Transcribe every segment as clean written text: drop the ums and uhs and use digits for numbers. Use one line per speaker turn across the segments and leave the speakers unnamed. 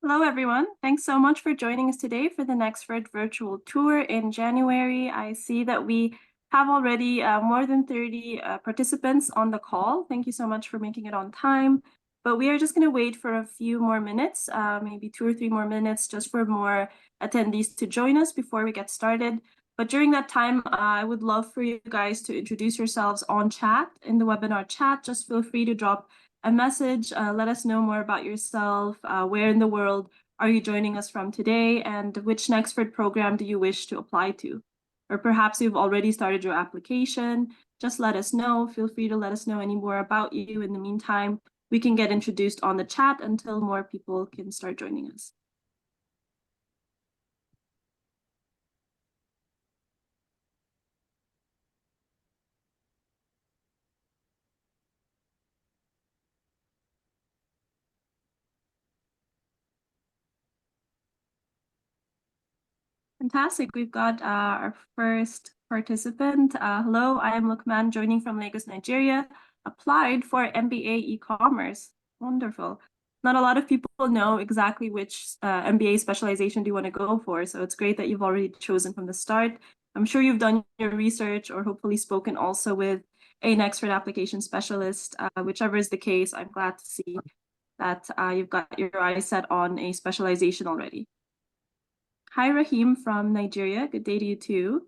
Hello, everyone. Thanks so much for joining us today for the Nexford Virtual Tour in January. I see that we have already more than 30 participants on the call. Thank you so much for making it on time. But we are just going to wait for a few more minutes, maybe 2 or 3 more minutes, just for more attendees to join us before we get started. But during that time, I would love for you guys to introduce yourselves on chat, in the webinar chat. Just feel free to drop a message. Let us know more about yourself. Where in the world are you joining us from today? And which Nexford program do you wish to apply to? Or perhaps you've already started your application. Just let us know. Feel free to let us know any more about you. In the meantime, we can get introduced on the chat until more people can start joining us. Fantastic. We've got our first participant. Hello, I am Lukman, joining from Lagos, Nigeria. Applied for MBA e-commerce. Wonderful. Not a lot of people know exactly which MBA specialization do you want to go for, so it's great that you've already chosen from the start. I'm sure you've done your research or hopefully spoken also with a Nexford Application Specialist. Whichever is the case, I'm glad to see that you've got your eyes set on a specialization already. Hi, Rahim from Nigeria. Good day to you too.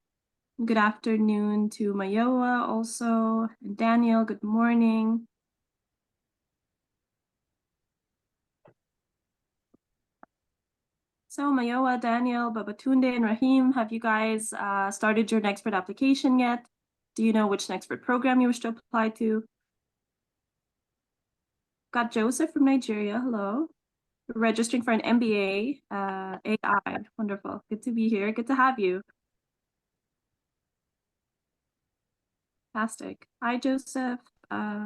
Good afternoon to Mayowa also. And Daniel, good morning. So Mayowa, Daniel, Babatunde, and Rahim, have you guys started your Nexford application yet? Do you know which Nexford program you wish to apply to? Got Joseph from Nigeria. Hello. Registering for an MBA, AI. Wonderful. Good to be here. Good to have you. Fantastic. Hi, Joseph. Chidinma,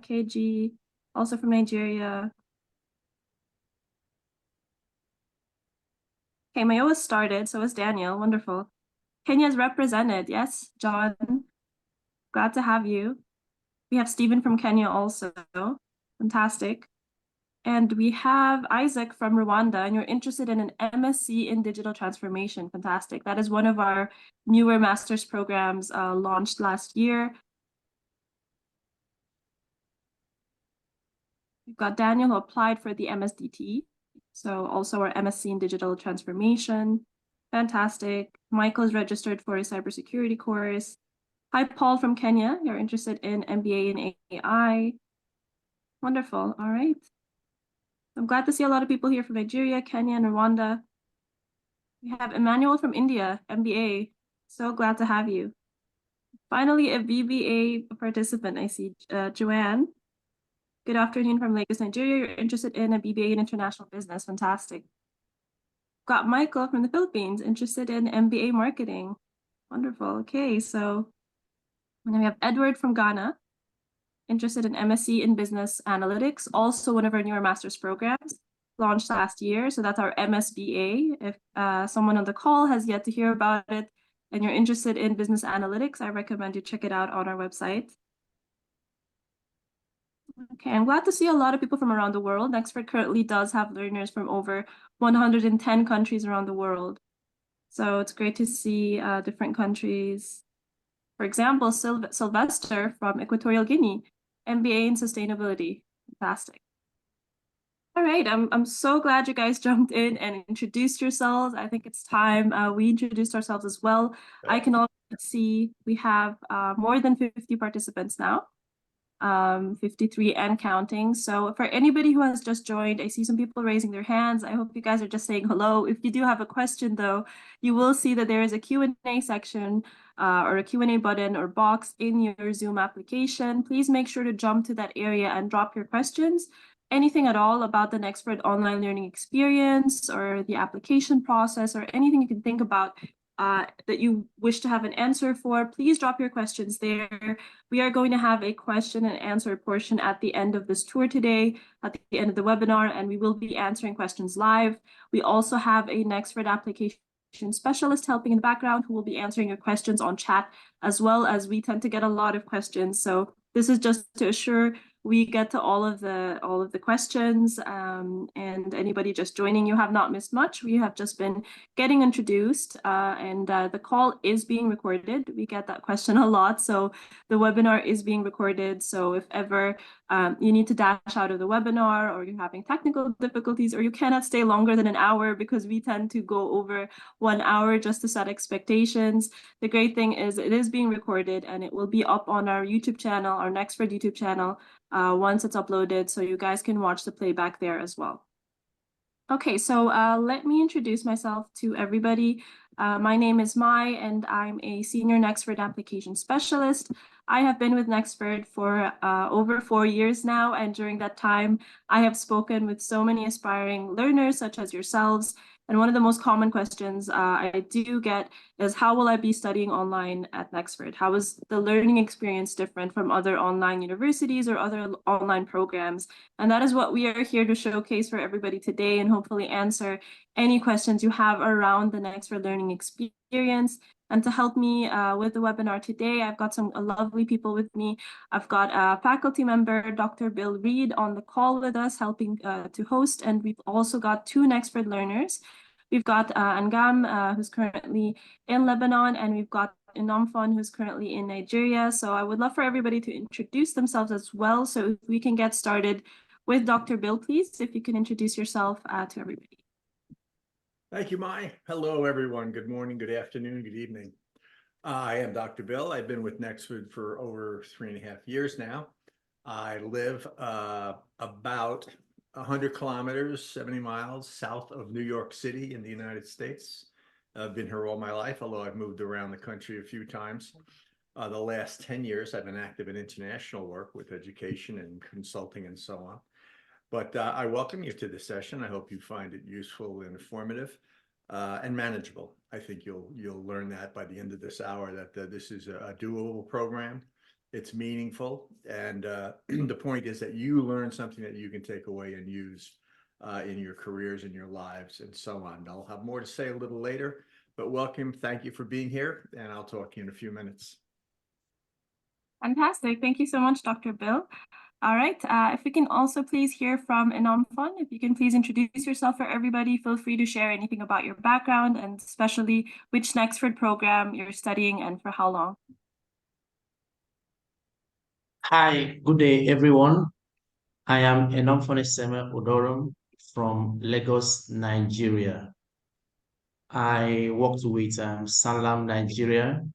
KG, also from Nigeria. Okay, Mayowa started, so is Daniel. Wonderful. Kenya's represented. Yes, John. Glad to have you. We have Stephen from Kenya also. Fantastic. And we have Isaac from Rwanda, and you're interested in an MSc in digital transformation. Fantastic. That is one of our newer master's programs launched last year. We've got Daniel who applied for the MSDT, so also our MSc in digital transformation. Fantastic. Michael is registered for a cybersecurity course. Hi, Paul from Kenya. You're interested in MBA in AI. Wonderful. All right. I'm glad to see a lot of people here from Nigeria, Kenya, and Rwanda. We have Emmanuel from India, MBA. So glad to have you. Finally, a BBA participant, I see, Joanne. Good afternoon from Lagos, Nigeria. You're interested in a BBA in international business. Fantastic. Got Michael from the Philippines, interested in MBA marketing. Wonderful. Okay, so and then we have Edward from Ghana, interested in MSc in business analytics, also one of our newer master's programs launched last year. So that's our MSBA. If someone on the call has yet to hear about it and you're interested in business analytics, I recommend you check it out on our website. Okay, I'm glad to see a lot of people from around the world. Nexford currently does have learners from over 110 countries around the world. So it's great to see different countries. For example, Sylvester from Equatorial Guinea, MBA in sustainability. Fantastic. All right, I'm so glad you guys jumped in and introduced yourselves. I think it's time we introduced ourselves as well. I can also see we have more than 50 participants now. 53 and counting. So for anybody who has just joined, I see some people raising their hands. I hope you guys are just saying hello. If you do have a question though, you will see that there is a Q&A section or a Q&A button or box in your Zoom application. Please make sure to jump to that area and drop your questions. Anything at all about the Nexford online learning experience or the application process or anything you can think about that you wish to have an answer for, please drop your questions there. We are going to have a question and answer portion at the end of this tour today, at the end of the webinar, and we will be answering questions live. We also have a Nexford Application Specialist helping in the background who will be answering your questions on chat, as well as we tend to get a lot of questions. So this is just to assure we get to all of the questions, and anybody just joining, you have not missed much. We have just been getting introduced, and the call is being recorded. We get that question a lot, so the webinar is being recorded. So if ever you need to dash out of the webinar, or you're having technical difficulties, or you cannot stay longer than an hour, because we tend to go over 1 hour just to set expectations, the great thing is it is being recorded, and it will be up on our YouTube channel, our Nexford YouTube channel, once it's uploaded, so you guys can watch the playback there as well. Okay, so let me introduce myself to everybody. My name is Mai, and I'm a senior Nexford Application Specialist. I have been with Nexford for over 4 years now, and during that time, I have spoken with so many aspiring learners such as yourselves. And one of the most common questions I do get is, how will I be studying online at Nexford? How is the learning experience different from other online universities or other online programs? And that is what we are here to showcase for everybody today, and hopefully answer any questions you have around the Nexford learning experience. And to help me with the webinar today, I've got some lovely people with me. I've got a faculty member, Dr. Bill Reed, on the call with us, helping to host. And we've also got 2 Nexford learners. We've got Angham, who's currently in Lebanon, and we've got Enomfon, who's currently in Nigeria. So I would love for everybody to introduce themselves as well. So if we can get started with Dr. Bill, please, if you can introduce yourself to everybody.
Thank you, Mai. Hello, everyone. Good morning, good afternoon, good evening. I am Dr. Bill. I've been with Nexford for over 3.5 years now. I live about 100 kilometers, 70 miles south of New York City in the United States. I've been here all my life, although I've moved around the country a few times. The last 10 years, I've been active in international work with education and consulting and so on. But I welcome you to this session. I hope you find it useful and informative and manageable. I think you'll learn that by the end of this hour, that this is a doable program. It's meaningful, and the point is that you learn something that you can take away and use in your careers, in your lives, and so on. I'll have more to say a little later, but welcome. Thank you for being here, and I'll talk to you in a few minutes.
Fantastic. Thank you so much, Dr. Bill. All right, if we can also please hear from Enomfon, if you can please introduce yourself for everybody. Feel free to share anything about your background, and especially which Nexford program you're studying and for how long.
Hi, good day, everyone. I am Enomfon Udourom from Lagos, Nigeria. I worked with Sanlam Nigeria,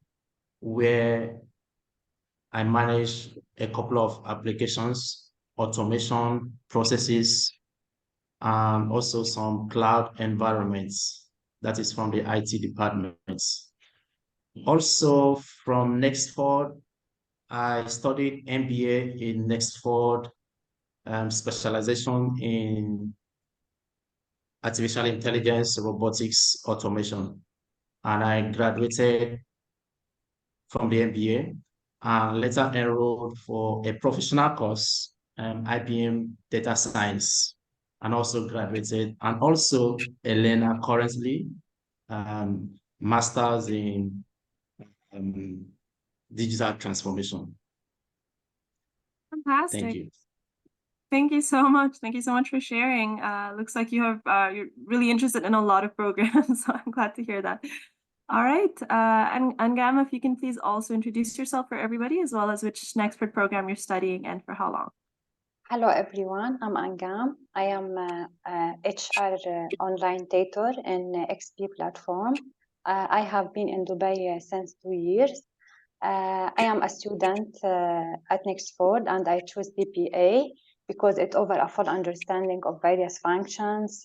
where I manage a couple of applications, automation processes, and also some cloud environments. That is from the IT departments. Also from Nexford, I studied MBA in Nexford, specialization in artificial intelligence, robotics, automation. And I graduated from the MBA and later enrolled for a professional course, IBM Data Science, and also graduated, and also a learner currently, Masters in Digital Transformation.
Fantastic.
Thank you.
Thank you so much. Thank you so much for sharing. Looks like you have you're really interested in a lot of programs, so I'm glad to hear that. All right, and Angham, if you can please also introduce yourself for everybody, as well as which Nexford program you're studying and for how long.
Hello everyone, I'm Angham. I am a HR online tutor in XP platform. I have been in Dubai since 2 years. I am a student at Nexford, and I chose BBA because it offers a full understanding of various functions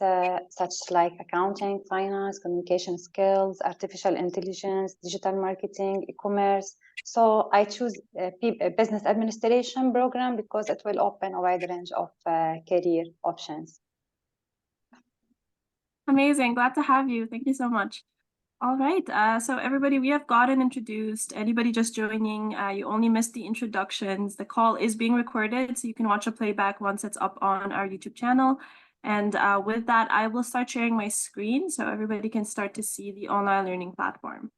such like accounting, finance, communication skills, artificial intelligence, digital marketing, e-commerce. So I choose a business administration program because it will open a wide range of career options.
Amazing, glad to have you. Thank you so much. All right, so everybody, we have gotten introduced. Anybody just joining, you only missed the introductions. The call is being recorded, so you can watch a playback once it's up on our YouTube channel. And with that, I will start sharing my screen so everybody can start to see the online learning platform.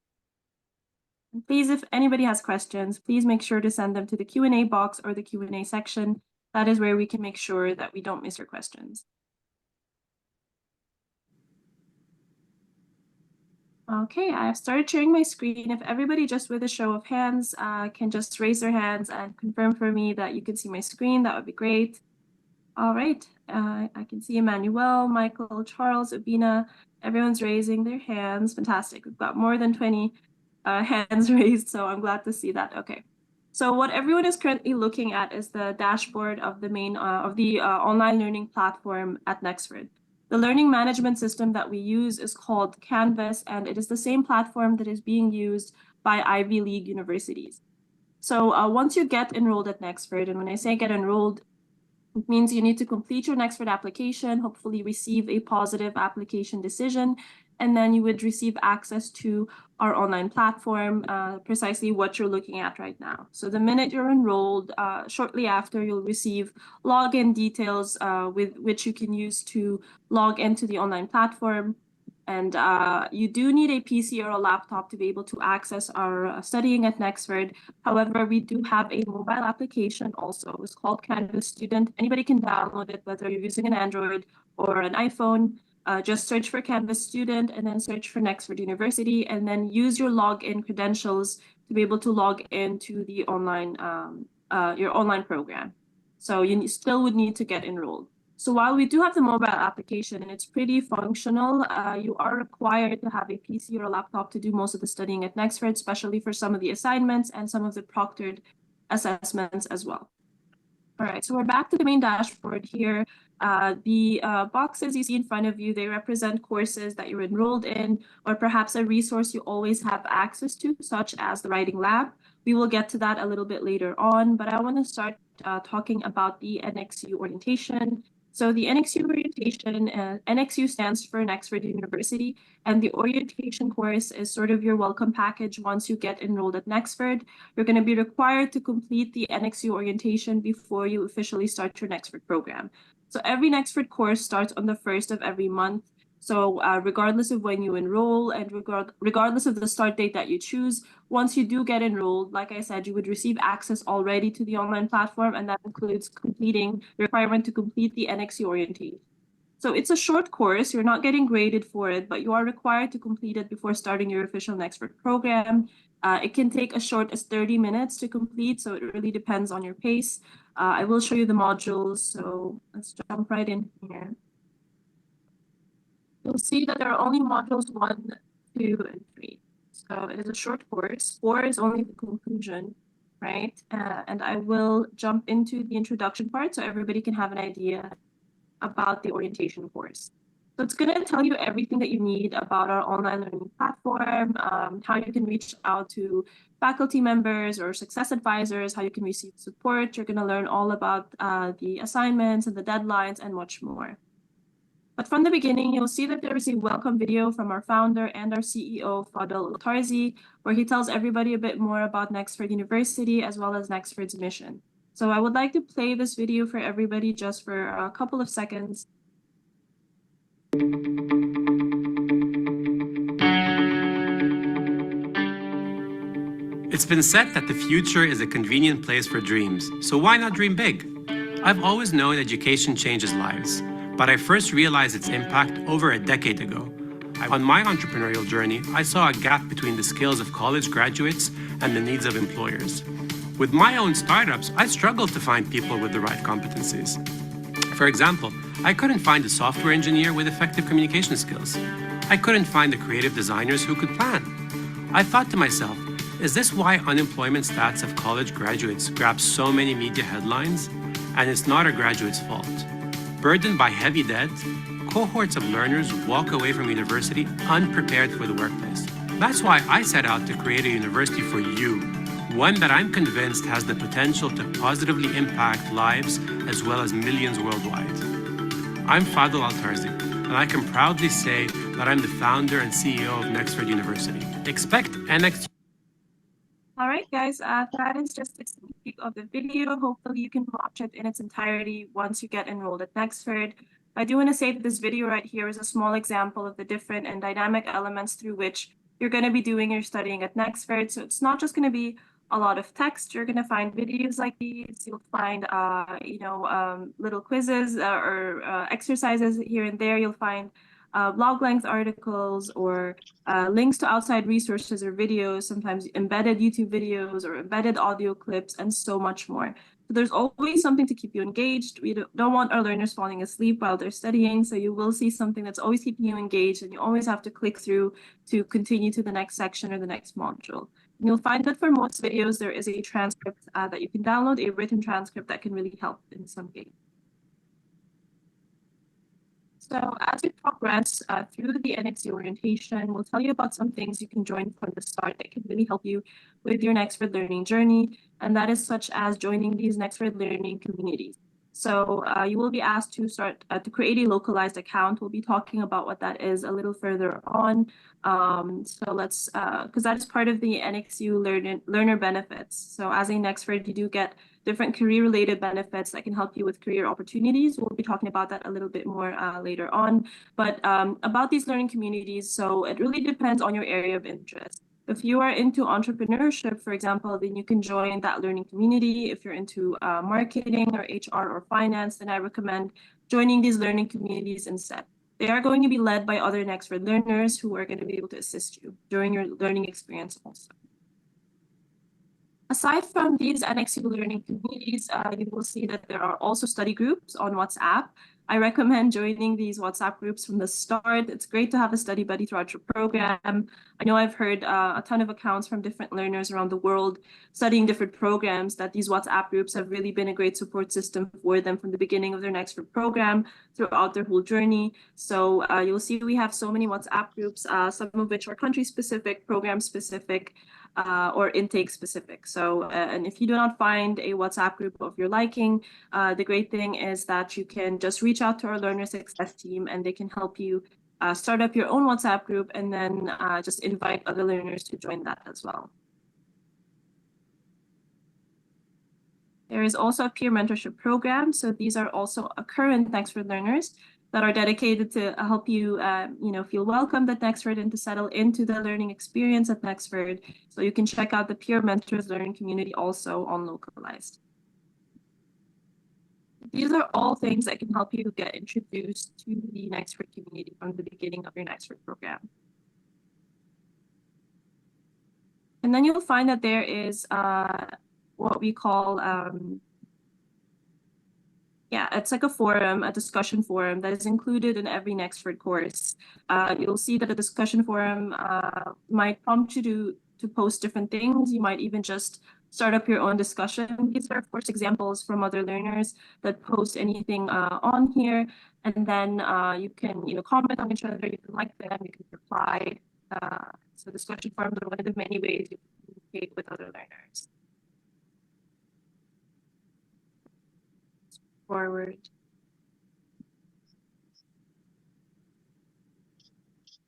And please, if anybody has questions, please make sure to send them to the Q&A box or the Q&A section. that is where we can make sure that we don't miss your questions. Okay, I've started sharing my screen. If everybody just with a show of hands can just raise their hands and confirm for me that you can see my screen, that would be great. All right, I can see Emmanuel, Michael, Charles, Ubina, everyone's raising their hands. Fantastic, we've got more than 20 hands raised, so I'm glad to see that. Okay, so what everyone is currently looking at is the dashboard of the main online learning platform at Nexford. The learning management system that we use is called Canvas, and it is the same platform that is being used by Ivy League universities. So once you get enrolled at Nexford, and when I say get enrolled, it means you need to complete your Nexford application, hopefully receive a positive application decision, and then you would receive access to our online platform, precisely what you're looking at right now. So the minute you're enrolled, shortly after, you'll receive login details with which you can use to log into the online platform. And you do need a PC or a laptop to be able to access our studying at Nexford. However, we do have a mobile application also. It's called Canvas Student. Anybody can download it, whether you're using an Android or an iPhone. Just search for Canvas Student and then search for Nexford University, and then use your login credentials to be able to log into the online your online program. So you still would need to get enrolled. So while we do have the mobile application and it's pretty functional, you are required to have a PC or a laptop to do most of the studying at Nexford, especially for some of the assignments and some of the proctored assessments as well. All right, so we're back to the main dashboard here. The boxes you see in front of you, they represent courses that you're enrolled in, or perhaps a resource you always have access to, such as the Writing Lab. We will get to that a little bit later on, but I want to start talking about the NXU Orientation. So the NXU Orientation, NXU stands for Nexford University, and the orientation course is sort of your welcome package once you get enrolled at Nexford. You're going to be required to complete the NXU Orientation before you officially start your Nexford program. So every Nexford course starts on the 1st of every month. So regardless of when you enroll and regardless of the start date that you choose, once you do get enrolled, like I said, you would receive access already to the online platform, and that includes completing the requirement to complete the NXU orientation. So it's a short course, you're not getting graded for it, but you are required to complete it before starting your official Nexford program. It can take as short as 30 minutes to complete, so it really depends on your pace. I will show you the modules, so let's jump right in here. You'll see that there are only modules 1, 2, and 3. So it is a short course. 4 is only the conclusion, right? And I will jump into the introduction part so everybody can have an idea about the orientation course. So it's going to tell you everything that you need about our online learning platform, how you can reach out to faculty members or success advisors, how you can receive support. You're going to learn all about the assignments and the deadlines and much more. But from the beginning, you'll see that there is a welcome video from our founder and our CEO, Fadel Tarzi, where he tells everybody a bit more about Nexford University as well as Nexford's mission. So I would like to play this video for everybody just for a couple of seconds.
It's been said that the future is a convenient place for dreams, so why not dream big? I've always known education changes lives, but I first realized its impact over a decade ago. On my entrepreneurial journey, I saw a gap between the skills of college graduates and the needs of employers. With my own startups, I struggled to find people with the right competencies. For example, I couldn't find a software engineer with effective communication skills. I couldn't find the creative designers who could plan. I thought to myself, is this why unemployment stats of college graduates grab so many media headlines? And it's not a graduate's fault. Burdened by heavy debt, cohorts of learners walk away from university unprepared for the workplace. That's why I set out to create a university for you, one that I'm convinced has the potential to positively impact lives as well as millions worldwide. I'm Fadel Al-Tarzi, and I can proudly say that I'm the founder and CEO of Nexford University. Expect NXU.
All right, guys, that is just a sneak peek of the video. Hopefully you can watch it in its entirety once you get enrolled at Nexford. I do want to say that this video right here is a small example of the different and dynamic elements through which you're going to be doing your studying at Nexford. So it's not just going to be a lot of text. You're going to find videos like these. You'll find, little quizzes or exercises here and there. You'll find blog length articles or links to outside resources or videos, sometimes embedded YouTube videos or embedded audio clips, and so much more. So there's always something to keep you engaged. We don't want our learners falling asleep while they're studying, so you will see something that's always keeping you engaged, and you always have to click through to continue to the next section or the next module. And you'll find that for most videos, there is a transcript that you can download, a written transcript that can really help in some cases. So as we progress through the NXU orientation, we'll tell you about some things you can join from the start that can really help you with your Nexford learning journey. And that is such as joining these Nexford learning communities. So you will be asked to start to create a localized account. We'll be talking about what that is a little further on. So let's, because that is part of the NXU learner benefits. So as a Nexford, you do get different career-related benefits that can help you with career opportunities. We'll be talking about that a little bit more later on. But about these learning communities, so it really depends on your area of interest. If you are into entrepreneurship, for example, then you can join that learning community. If you're into marketing or HR or finance, then I recommend joining these learning communities instead. They are going to be led by other Nexford learners who are going to be able to assist you during your learning experience also. Aside from these NXU learning communities, you will see that there are also study groups on WhatsApp. I recommend joining these WhatsApp groups from the start. It's great to have a study buddy throughout your program. I know I've heard a ton of accounts from different learners around the world studying different programs that these WhatsApp groups have really been a great support system for them from the beginning of their Nexford program throughout their whole journey. So you'll see we have so many WhatsApp groups, some of which are country specific, program specific, or intake specific. So, and if you do not find a WhatsApp group of your liking, the great thing is that you can just reach out to our learner success team and they can help you start up your own WhatsApp group and then just invite other learners to join that as well. There is also a peer mentorship program. So these are also current Nexford learners that are dedicated to help you, feel welcomed at Nexford and to settle into the learning experience at Nexford. So you can check out the peer mentors learning community also on Localized. These are all things that can help you get introduced to the Nexford community from the beginning of your Nexford program. And then you'll find that there is what we call it's like a forum, a discussion forum that is included in every Nexford course. You'll see that a discussion forum might prompt you to post different things. You might even just start up your own discussion. These are, of course, examples from other learners that post anything on here. And then you can, comment on each other, you can like them, you can reply. So discussion forums are one of the many ways you can communicate with other learners. Forward.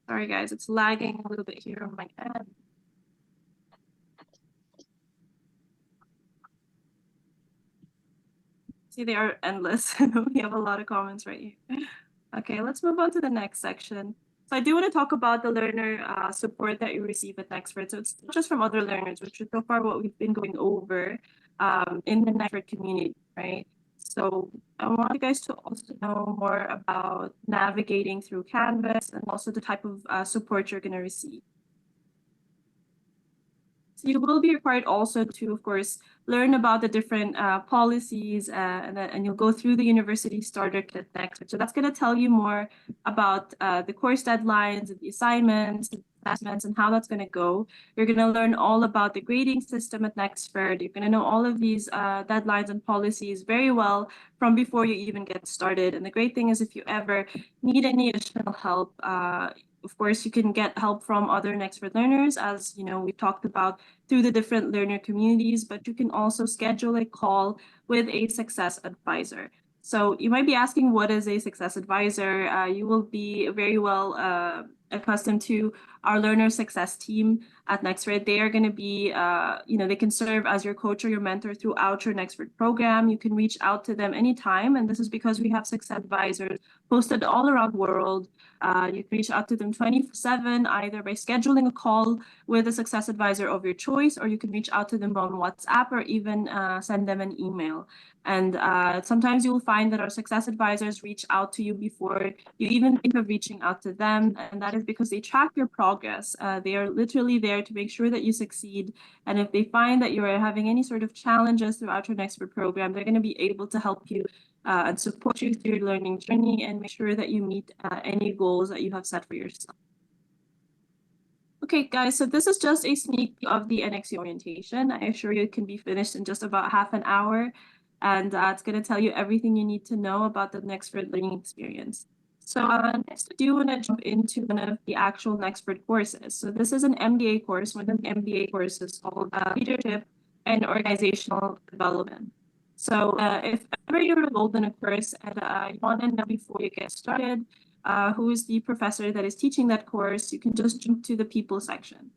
Sorry guys, it's lagging a little bit here on my end. See, they are endless. We have a lot of comments right here. Okay, let's move on to the next section. So I do want to talk about the learner support that you receive at Nexford. So it's not just from other learners, which is so far what we've been going over in the Nexford community, right? So I want you guys to also know more about navigating through Canvas and also the type of support you're going to receive. So you will be required also to, of course, learn about the different policies and you'll go through the university starter kit next. So that's going to tell you more about the course deadlines, the assignments, the assessments, and how that's going to go. You're going to learn all about the grading system at Nexford. You're going to know all of these deadlines and policies very well from before you even get started. And the great thing is if you ever need any additional help, of course, you can get help from other Nexford learners, as we talked about through the different learner communities, but you can also schedule a call with a success advisor. So you might be asking, what is a success advisor? You will be very well accustomed to our learner success team at Nexford. They are going to be, they can serve as your coach or your mentor throughout your Nexford program. You can reach out to them anytime. And this is because we have success advisors posted all around the world. You can reach out to them 24/7, either by scheduling a call with a success advisor of your choice, or you can reach out to them on WhatsApp or even send them an email. And sometimes you will find that our success advisors reach out to you before you even think of reaching out to them. And that is because they track your progress. They are literally there to make sure that you succeed. And if they find that you are having any sort of challenges throughout your Nexford program, they're going to be able to help you and support you through your learning journey and make sure that you meet any goals that you have set for yourself. Okay, guys, so this is just a sneak peek of the NXU orientation. I assure you it can be finished in just about half an hour. And it's going to tell you everything you need to know about the Nexford learning experience. So next, I do want to jump into one of the actual Nexford courses. So this is an MBA course. One of the MBA courses called Leadership and Organizational Development. So if ever you're enrolled in a course and you want to know before you get started who is the professor that is teaching that course, you can just jump to the people section.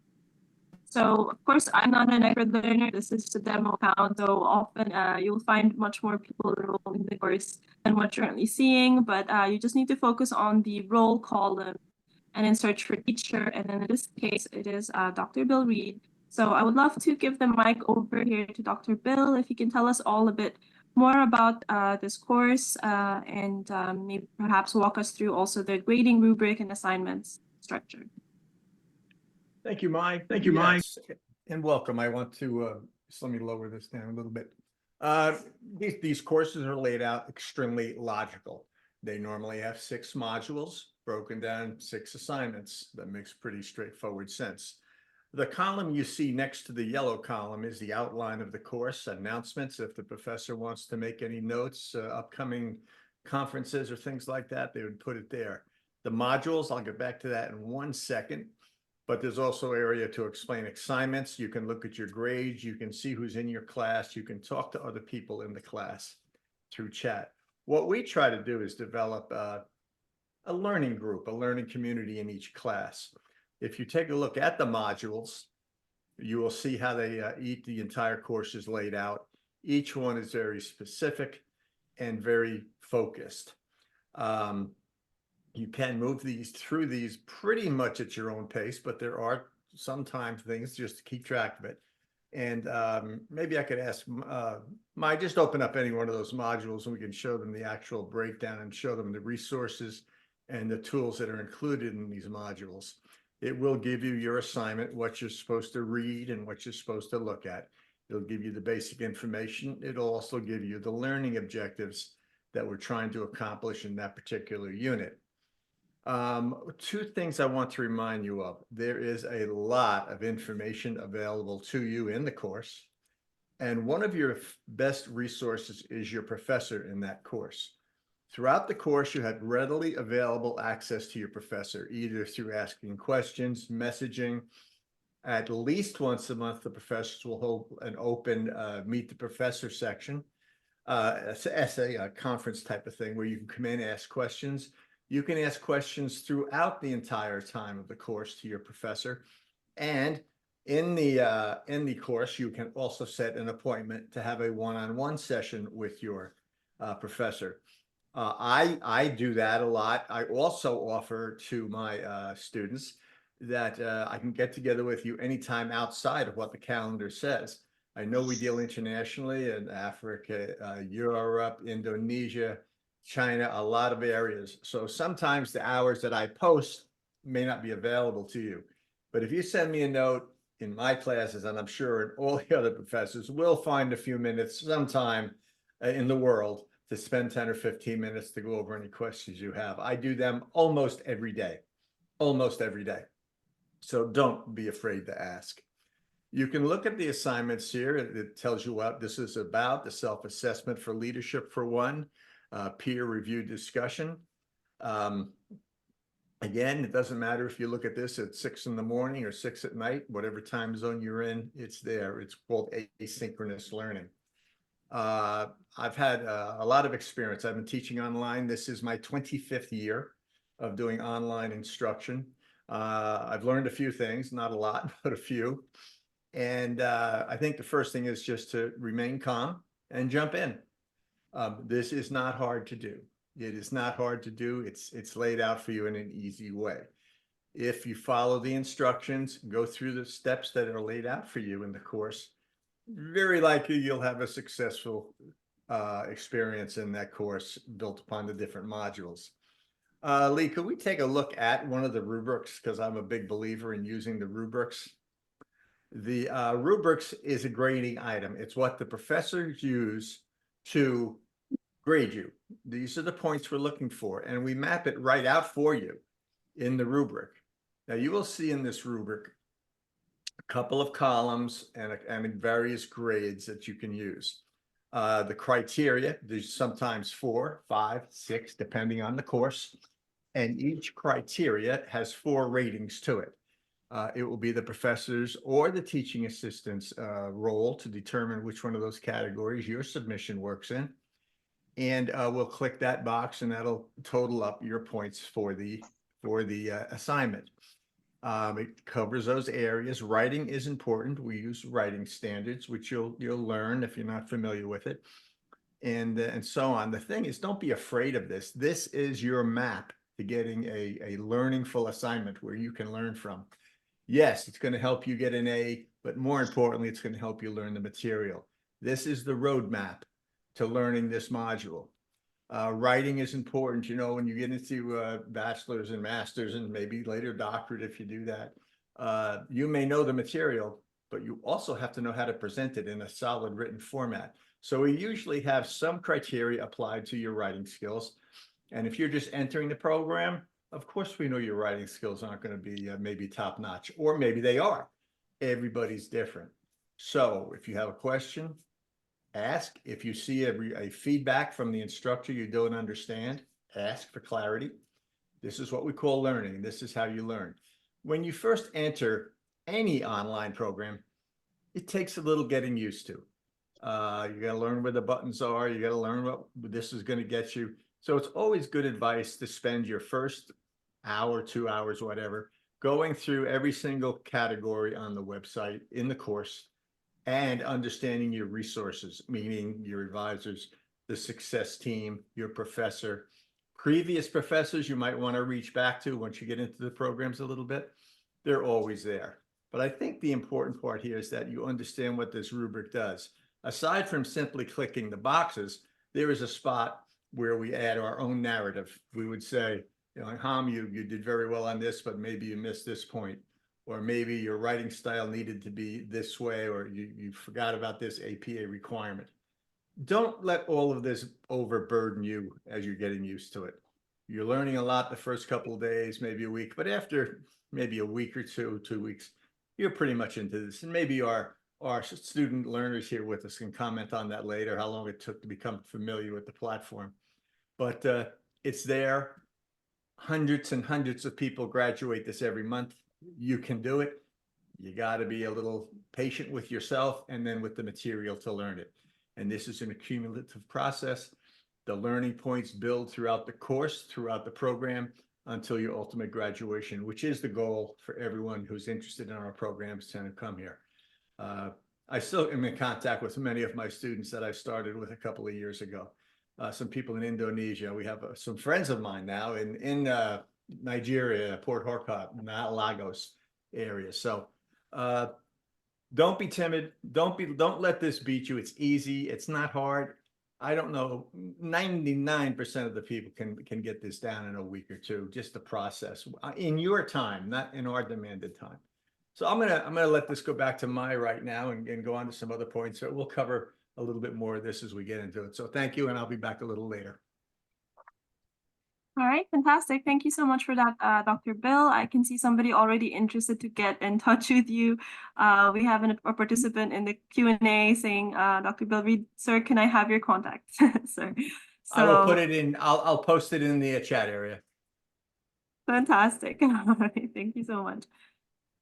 So, of course, I'm not an expert learner. This is just a demo account, so often you'll find much more people enrolled in the course than what you're currently seeing, but you just need to focus on the role column and then search for teacher. And then in this case, it is Dr. Bill Reed. So I would love to give the mic over here to Dr. Bill, if he can tell us all a bit more about this course and maybe perhaps walk us through also the grading rubric and assignments structure.
Thank you, Mai. Thank you, Mai. And welcome. I want to, just let me lower this down a little bit. These courses are laid out extremely logical. They normally have 6 modules broken down 6 assignments. That makes pretty straightforward sense. The column you see next to the yellow column is the outline of the course, announcements. If the professor wants to make any notes, upcoming conferences or things like that, they would put it there. The modules, I'll get back to that in 1 second. But there's also area to explain assignments. You can look at your grades. You can see who's in your class. You can talk to other people in the class through chat. What we try to do is develop a learning group, a learning community in each class. If you take a look at the modules, you will see how they the entire course is laid out. Each one is very specific and very focused. You can move through these pretty much at your own pace, but there are sometimes things just to keep track of it. And maybe I could ask Mai, just open up any one of those modules and we can show them the actual breakdown and show them the resources and the tools that are included in these modules. It will give you your assignment, what you're supposed to read and what you're supposed to look at. It'll give you the basic information. It'll also give you the learning objectives that we're trying to accomplish in that particular unit. 2 things I want to remind you of. There is a lot of information available to you in the course, and one of your best resources is your professor in that course. Throughout the course, you have readily available access to your professor, either through asking questions, messaging. At least once a month, the professors will hold an open meet the professor section, a conference type of thing where you can come in and ask questions. You can ask questions throughout the entire time of the course to your professor. And in the course, you can also set an appointment to have a one-on-one session with your professor. I do that a lot. I also offer to my students that I can get together with you anytime outside of what the calendar says. I know we deal internationally in Africa, Europe, Indonesia, China, a lot of areas. So sometimes the hours that I post may not be available to you. But if you send me a note in my classes, and I'm sure all the other professors will find a few minutes sometime in the world to spend 10 or 15 minutes to go over any questions you have. I do them almost every day. So don't be afraid to ask. You can look at the assignments here. It tells you what this is about, the self-assessment for leadership for one. Peer review discussion. Again, it doesn't matter if you look at this at 6 in the morning or 6 at night, whatever time zone you're in, it's there. It's called asynchronous learning. I've had a lot of experience. I've been teaching online. This is my 25th year of doing online instruction. I've learned a few things, not a lot, but a few. And I think the first thing is just to remain calm and jump in. This is not hard to do. It is not hard to do. It's laid out for you in an easy way. If you follow the instructions, go through the steps that are laid out for you in the course, very likely you'll have a successful experience in that course built upon the different modules. Lee, could we take a look at one of the rubrics? Because I'm a big believer in using the rubrics. The rubrics is a grading item. It's what the professors use to grade you. These are the points we're looking for, and we map it right out for you in the rubric. Now, you will see in this rubric a couple of columns and various grades that you can use. The criteria, there's sometimes 4, 5, 6, depending on the course. And each criteria has 4 ratings to it. It will be the professor's or the teaching assistant's role to determine which one of those categories your submission works in. And we'll click that box and that'll total up your points for the assignment. It covers those areas. Writing is important. We use writing standards, which you'll learn if you're not familiar with it, and so on. The thing is, don't be afraid of this. This is your map to getting a learningful assignment where you can learn from. Yes, it's going to help you get an A, but more importantly, it's going to help you learn the material. This is the roadmap to learning this module. Writing is important. You know, when you get into bachelor's and master's and maybe later doctorate, if you do that, you may know the material, but you also have to know how to present it in a solid written format. So we usually have some criteria applied to your writing skills. And if you're just entering the program, of course, we know your writing skills aren't going to be maybe top notch, or maybe they are. Everybody's different. So if you have a question, ask. If you see a feedback from the instructor you don't understand, ask for clarity. This is what we call learning. This is how you learn. When you first enter any online program, it takes a little getting used to. You got to learn where the buttons are. You got to learn what this is going to get you. So it's always good advice to spend your first hour, 2 hours, whatever, going through every single category on the website in the course and understanding your resources, meaning your advisors, the success team, your professor, previous professors you might want to reach back to once you get into the programs a little bit. They're always there. But I think the important part here is that you understand what this rubric does. Aside from simply clicking the boxes, there is a spot where we add our own narrative. We would say, you know, Angham, you did very well on this, but maybe you missed this point, or maybe your writing style needed to be this way, or you forgot about this APA requirement. Don't let all of this overburden you as you're getting used to it. You're learning a lot the first couple of days, maybe a week, but after maybe a week or 2 weeks, you're pretty much into this. And maybe our student learners here with us can comment on that later, how long it took to become familiar with the platform. But it's there. Hundreds and hundreds of people graduate this every month. You can do it. You got to be a little patient with yourself and then with the material to learn it. And this is an accumulative process. The learning points build throughout the course, throughout the program, until your ultimate graduation, which is the goal for everyone who's interested in our programs to come here. I still am in contact with many of my students that I started with a couple of years ago. Some people in Indonesia. We have some friends of mine now in Nigeria, Port Harcourt, Lagos area. So don't be timid. Don't let this beat you. It's easy. It's not hard. I don't know. 99% of the people can get this down in a week or 2. Just the process in your time, not in our demanded time. So I'm gonna let this go back to Mai right now and go on to some other points. So we'll cover a little bit more of this as we get into it. So thank you, and I'll be back a little later.
All right, fantastic. Thank you so much for that, Dr. Bill. I can see somebody already interested to get in touch with you. We have a participant in the Q&A saying, Dr. Bill Reed, sir, can I have your contact? Sir. So,
I will put it in, I'll post it in the chat area.
Fantastic. All right, thank you so much.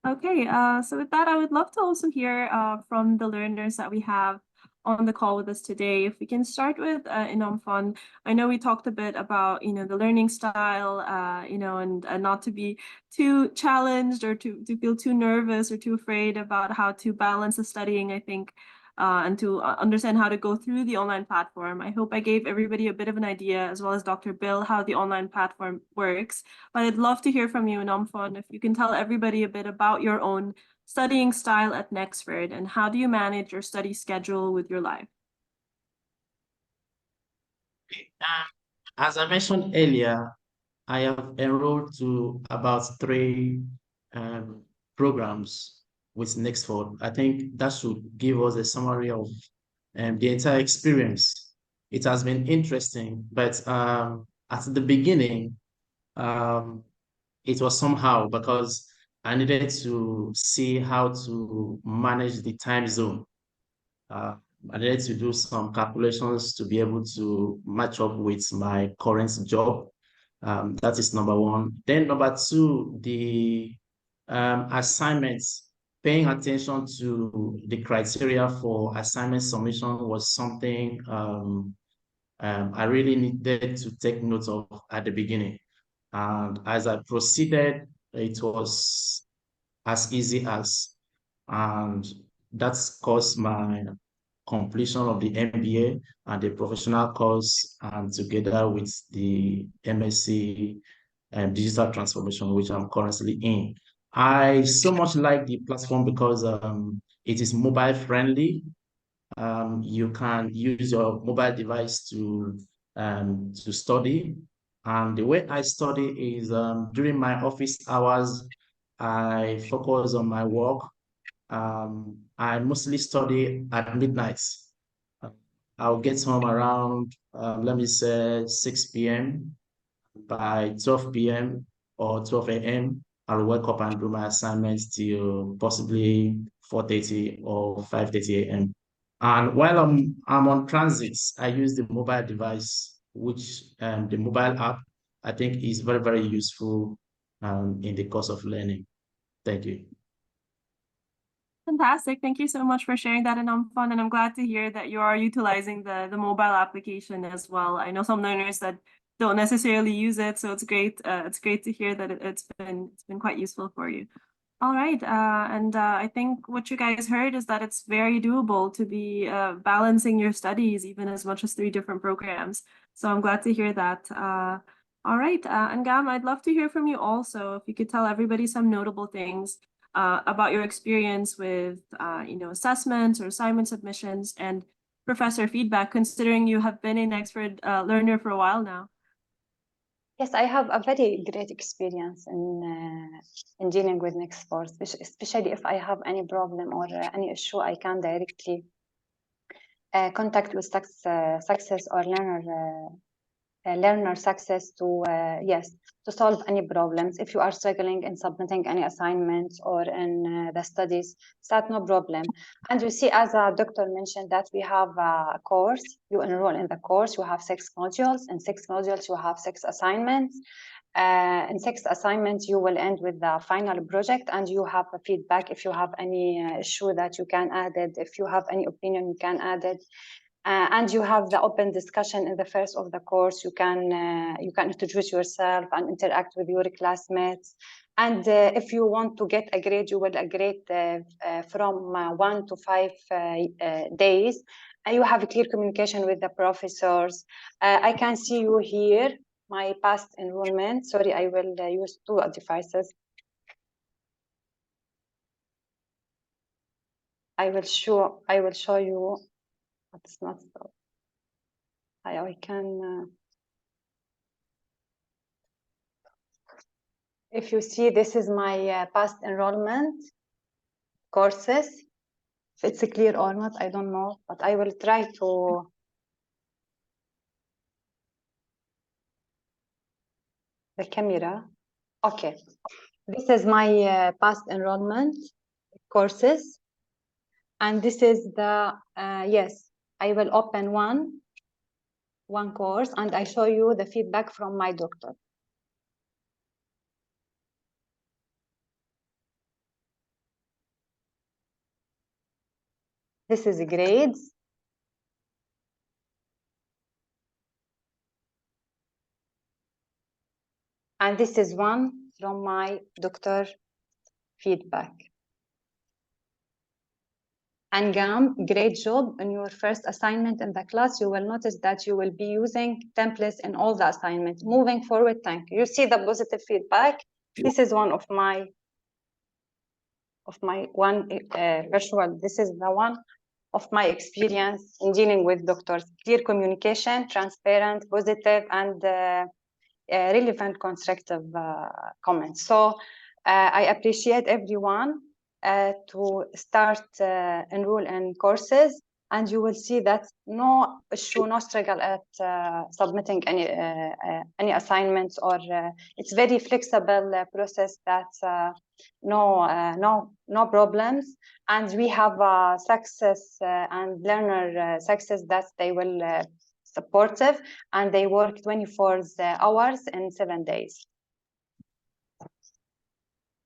Okay, so with that, I would love to also hear from the learners that we have. on the call with us today. If we can start with Enomfon. I know we talked a bit about, the learning style, and not to be too challenged or to feel too nervous or too afraid about how to balance the studying, I think, and to understand how to go through the online platform. I hope I gave everybody a bit of an idea, as well as Dr. Bill, how the online platform works. But I'd love to hear from you, Enomfon, if you can tell everybody a bit about your own studying style at Nexford, and how do you manage your study schedule with your life?
As I mentioned earlier, I have enrolled to about 3 programs with Nexford. I think that should give us a summary of the entire experience. It has been interesting, but at the beginning, it was somehow because I needed to see how to manage the time zone. I needed to do some calculations to be able to match up with my current job. That is number one. Then number two, the assignments, paying attention to the criteria for assignment submission was something I really needed to take note of at the beginning. And as I proceeded, it was as easy as, and that's caused my completion of the MBA and the professional course, and together with the MSc digital transformation, which I'm currently in. I so much like the platform because it is mobile friendly. You can use your mobile device to study. And the way I study is during my office hours, I focus on my work. I mostly study at midnight. I'll get home around, let me say, 6 p.m. By 12 p.m. or 12 a.m., I'll wake up and do my assignments till possibly 4:30 or 5:30 a.m. And while I'm on transits, I use the mobile device, which the mobile app, I think is very, very useful in the course of learning. Thank you.
Fantastic. Thank you so much for sharing that, Enomfon. And I'm glad to hear that you are utilizing the mobile application as well. I know some learners that don't necessarily use it, so it's great. It's great to hear that it's been quite useful for you. All right, and I think what you guys heard is that it's very doable to be balancing your studies, even as much as 3 different programs. So I'm glad to hear that. All right, Angham, I'd love to hear from you also. If you could tell everybody some notable things about your experience with, assessments or assignment submissions and professor feedback, considering you have been a Nexford learner for a while now.
Yes, I have a very great experience in dealing with Nexford, especially if I have any problem or any issue, I can directly contact with success or learner success to solve any problems. If you are struggling in submitting any assignments or in the studies, that's no problem. And you see, as a doctor mentioned, that we have a course. You enroll in the course, you have 6 modules. In 6 modules, you have 6 assignments. In 6 assignments, you will end with the final project, and you have a feedback. If you have any issue that you can add it, if you have any opinion, you can add it. And you have the open discussion in the first of the course. You can introduce yourself and interact with your classmates. And if you want to get a grade, you will get a grade from 1 to 5 days. And you have a clear communication with the professors. I can see you here, my past enrollment. Sorry, I will use 2 devices. I will show you. It's not so. I can. If you see, this is my past enrollment courses. If it's clear or not, I don't know, but I will try to. The camera. Okay. This is my past enrollment courses. And this is the, yes, I will open one course and I show you the feedback from my doctor. This is grades. And this is one from my doctor feedback. Angham, great job in your first assignment in the class. You will notice that you will be using templates in all the assignments. Moving forward, thank you. You see the positive feedback. This is one of my virtual. This is the one of my experience in dealing with doctors. Clear communication, transparent, positive, and relevant, constructive comments. So I appreciate everyone to start enroll in courses, and you will see that no issue, no struggle at submitting any assignments, or it's very flexible process that no problems, and we have success and learner success that they will supportive, and they work 24 hours in 7 days.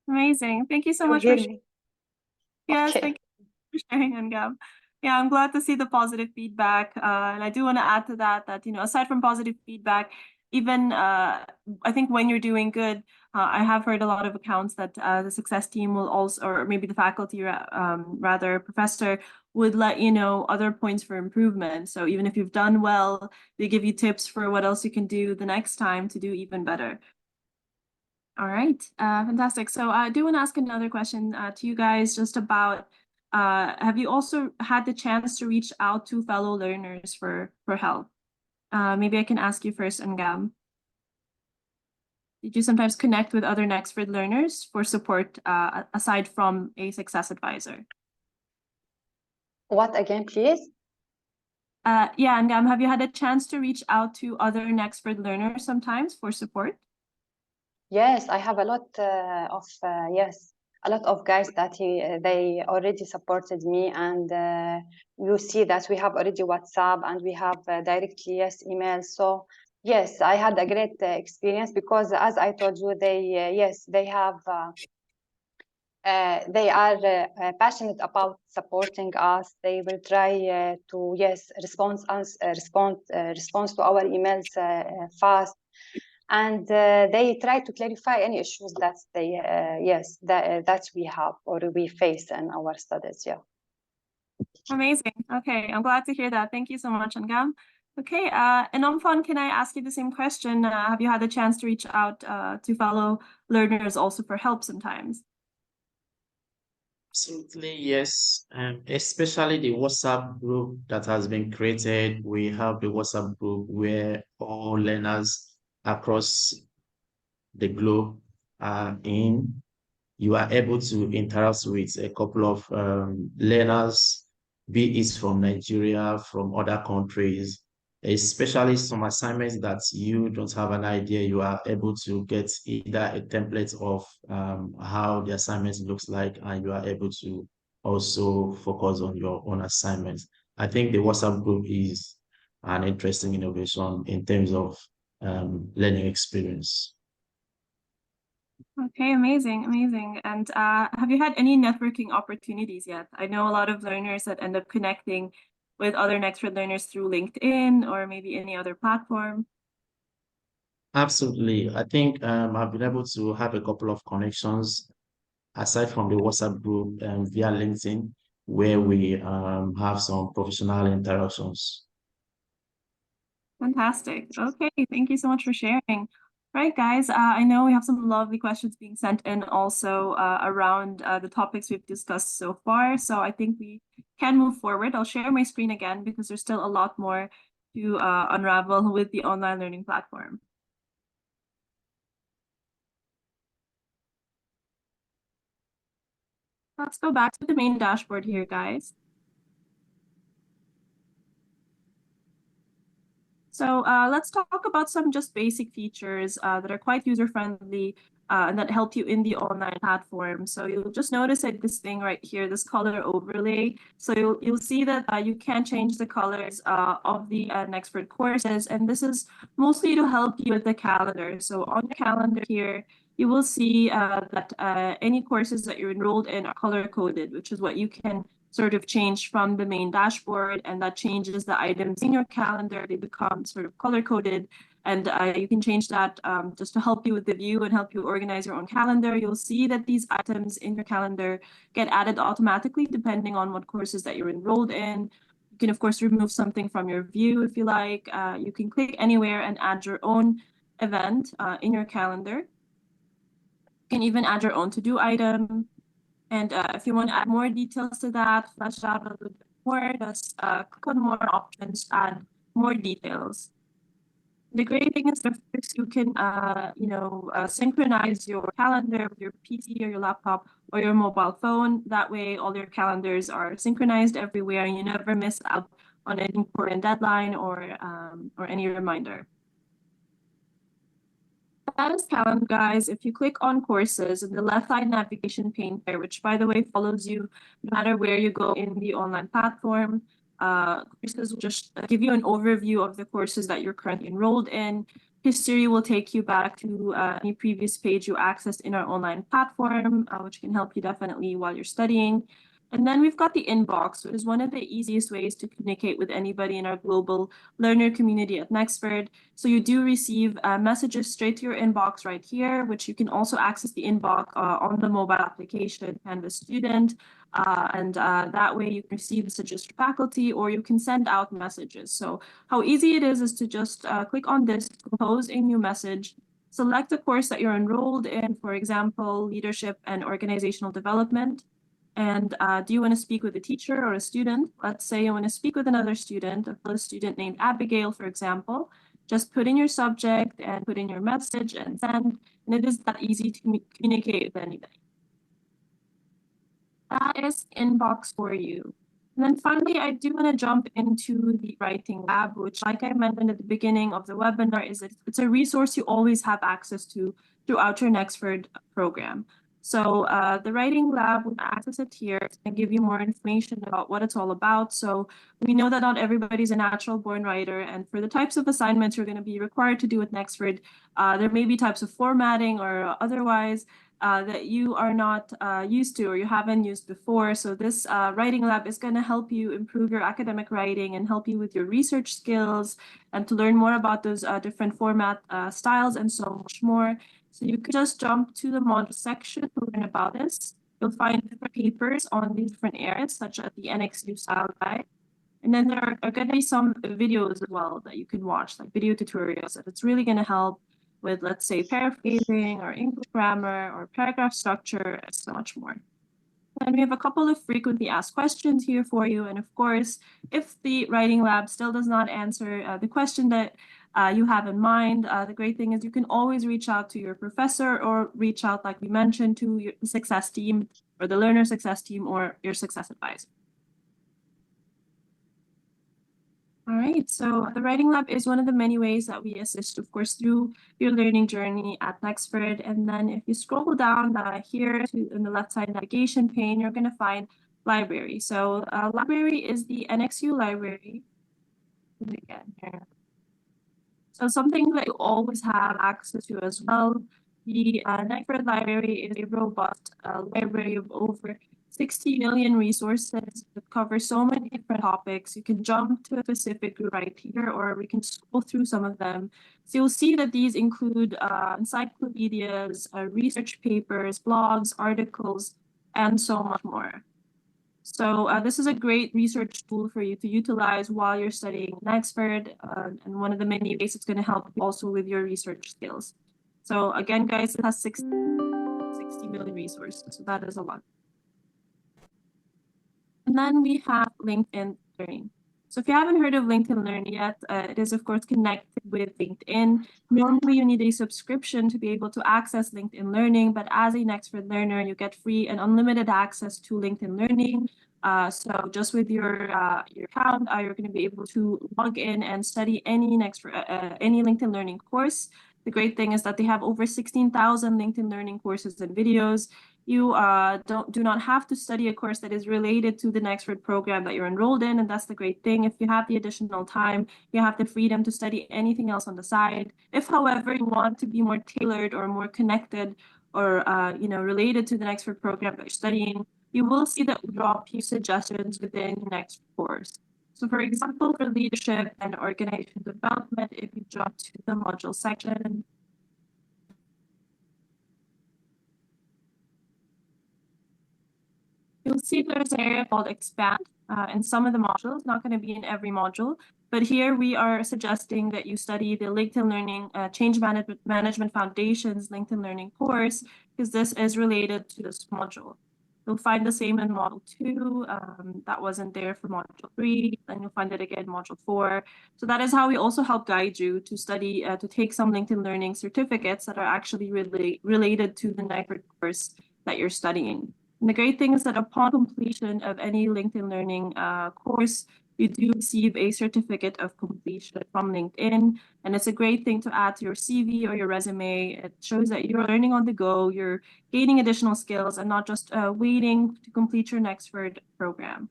Amazing. Thank you so
You
much
hear
for sharing.
me?
Yes,
Okay.
thank you for sharing, Angham. Yeah, I'm glad to see the positive feedback. And I do want to add to that, you know, aside from positive feedback, even I think when you're doing good, I have heard a lot of accounts that the success team will also, or maybe the faculty, rather professor, would let you know other points for improvement. So even if you've done well, they give you tips for what else you can do the next time to do even better. All right, fantastic. So I do want to ask another question to you guys just about, have you also had the chance to reach out to fellow learners for help? Maybe I can ask you first, Angham. Did you sometimes connect with other Nexford learners for support aside from a success advisor?
What again, please?
Yeah, Angham, have you had a chance to reach out to other Nexford learners sometimes for support?
Yes, I have a lot a lot of guys that they already supported me, and you see that we have already WhatsApp, and we have directly email. So yes, I had a great experience, because as I told you, they have they are passionate about supporting us. They will try to respond to our emails fast, and they try to clarify any issues that they that we have or we face in our studies. Yeah.
Amazing. Okay, I'm glad to hear that. Thank you so much, Angham. Okay, Enomfon, can I ask you the same question? Have you had a chance to reach out to fellow learners also for help sometimes?
Absolutely, yes. Especially the WhatsApp group that has been created. We have the WhatsApp group where all learners across the globe are in. You are able to interact with a couple of learners, be it from Nigeria, from other countries, especially some assignments that you don't have an idea. You are able to get either a template of how the assignment looks like, and you are able to also focus on your own assignments. I think the WhatsApp group is an interesting innovation in terms of learning experience.
Okay, amazing, amazing. And have you had any networking opportunities yet? I know a lot of learners that end up connecting with other Nexford learners through LinkedIn or maybe any other platform.
Absolutely. I think I've been able to have a couple of connections aside from the WhatsApp group via LinkedIn, where we have some professional interactions.
Fantastic. Okay, thank you so much for sharing. Right, guys, I know we have some lovely questions being sent in also around the topics we've discussed so far. So I think we can move forward. I'll share my screen again because there's still a lot more to unravel with the online learning platform. Let's go back to the main dashboard here, guys. So let's talk about some just basic features that are quite user-friendly and that help you in the online platform. So you'll just notice like this thing right here, this color overlay. So you'll see that you can change the colors of the Nexford courses, and this is mostly to help you with the calendar. So on the calendar here, you will see that any courses that you're enrolled in are color-coded, which is what you can sort of change from the main dashboard, and that changes the items in your calendar. They become sort of color-coded, And you can change that just to help you with the view and help you organize your own calendar. You'll see that these items in your calendar get added automatically depending on what courses that you're enrolled in. You can, of course, remove something from your view if you like. You can click anywhere and add your own event in your calendar. You can even add your own to-do item. And if you want to add more details to that, flesh it out a little bit more, just click on more options to add more details. The great thing is that you can, synchronize your calendar with your PC or your laptop or your mobile phone. That way, all your calendars are synchronized everywhere, and you never miss out on any important deadline or any reminder. That is calendar, guys. If you click on courses in the left side navigation pane there, which by the way follows you no matter where you go in the online platform, courses will just give you an overview of the courses that you're currently enrolled in. History will take you back to any previous page you accessed in our online platform, which can help you definitely while you're studying. And then we've got the inbox, which is one of the easiest ways to communicate with anybody in our global learner community at Nexford. So you do receive messages straight to your inbox right here, which you can also access the inbox on the mobile application Canvas Student. That way you can receive messages from faculty, or you can send out messages. So how easy it is to just click on this, compose a new message, select the course that you're enrolled in, for example, leadership and organizational development. And do you want to speak with a teacher or a student? Let's say you want to speak with another student, a student named Abigail, for example. Just put in your subject and put in your message and send. And it is that easy to communicate with anybody. That is inbox for you. And then finally, I do want to jump into the writing lab, which, like I mentioned at the beginning of the webinar, it's a resource you always have access to throughout your Nexford program. So the writing lab, will access it here and give you more information about what it's all about. So we know that not everybody's a natural born writer, and for the types of assignments you're going to be required to do at Nexford, there may be types of formatting or otherwise that you are not used to or you haven't used before. So this writing lab is going to help you improve your academic writing and help you with your research skills and to learn more about those different format styles and so much more. So you could just jump to the module section to learn about this. You'll find different papers on these different areas, such as the NXU style guide. And then there are going to be some videos as well that you can watch, like video tutorials. And it's really going to help with, let's say, paraphrasing or English grammar or paragraph structure and so much more. And we have a couple of frequently asked questions here for you. And of course, if the writing lab still does not answer the question that you have in mind, the great thing is you can always reach out to your professor or reach out, like we mentioned, to your success team or the learner success team or your success advisor. All right, so the Writing Lab is one of the many ways that we assist, of course, through your learning journey at Nexford. And then if you scroll down here in the left side navigation pane, you're going to find library. So library is the NXU library. Again here. So something that you always have access to as well. The Nexford library is a robust library of over 60 million resources that cover so many different topics. You can jump to a specific group right here, or we can scroll through some of them. So you'll see that these include encyclopedias, research papers, blogs, articles, and so much more. So this is a great research tool for you to utilize while you're studying Nexford, and one of the many ways it's going to help you also with your research skills. So again, guys, it has 60 million resources, so that is a lot. And then we have LinkedIn Learning. So if you haven't heard of LinkedIn Learning yet, it is, of course, connected with LinkedIn. Normally, you need a subscription to be able to access LinkedIn Learning, but as a Nexford learner, you get free and unlimited access to LinkedIn Learning. So just with your account, you're going to be able to log in and study any LinkedIn Learning course. The great thing is that they have over 16,000 LinkedIn Learning courses and videos. You do not have to study a course that is related to the Nexford program that you're enrolled in, and that's the great thing. If you have the additional time, you have the freedom to study anything else on the side. If, however, you want to be more tailored or more connected or related to the Nexford program that you're studying, you will see that we drop you suggestions within the next course. So for example, for leadership and organization development, if you jump to the module section, you'll see there's an area called expand in some of the modules, not going to be in every module, but here we are suggesting that you study the LinkedIn Learning Change Management Foundations LinkedIn Learning course, because this is related to this module. You'll find the same in Module 2, that wasn't there for Module 3, then you'll find it again in Module 4. So that is how we also help guide you to study, to take some LinkedIn Learning certificates that are actually related to the Nexford course that you're studying. And the great thing is that upon completion of any LinkedIn Learning course, you do receive a certificate of completion from LinkedIn. And it's a great thing to add to your CV or your resume. It shows that you're learning on the go, you're gaining additional skills and not just waiting to complete your Nexford program.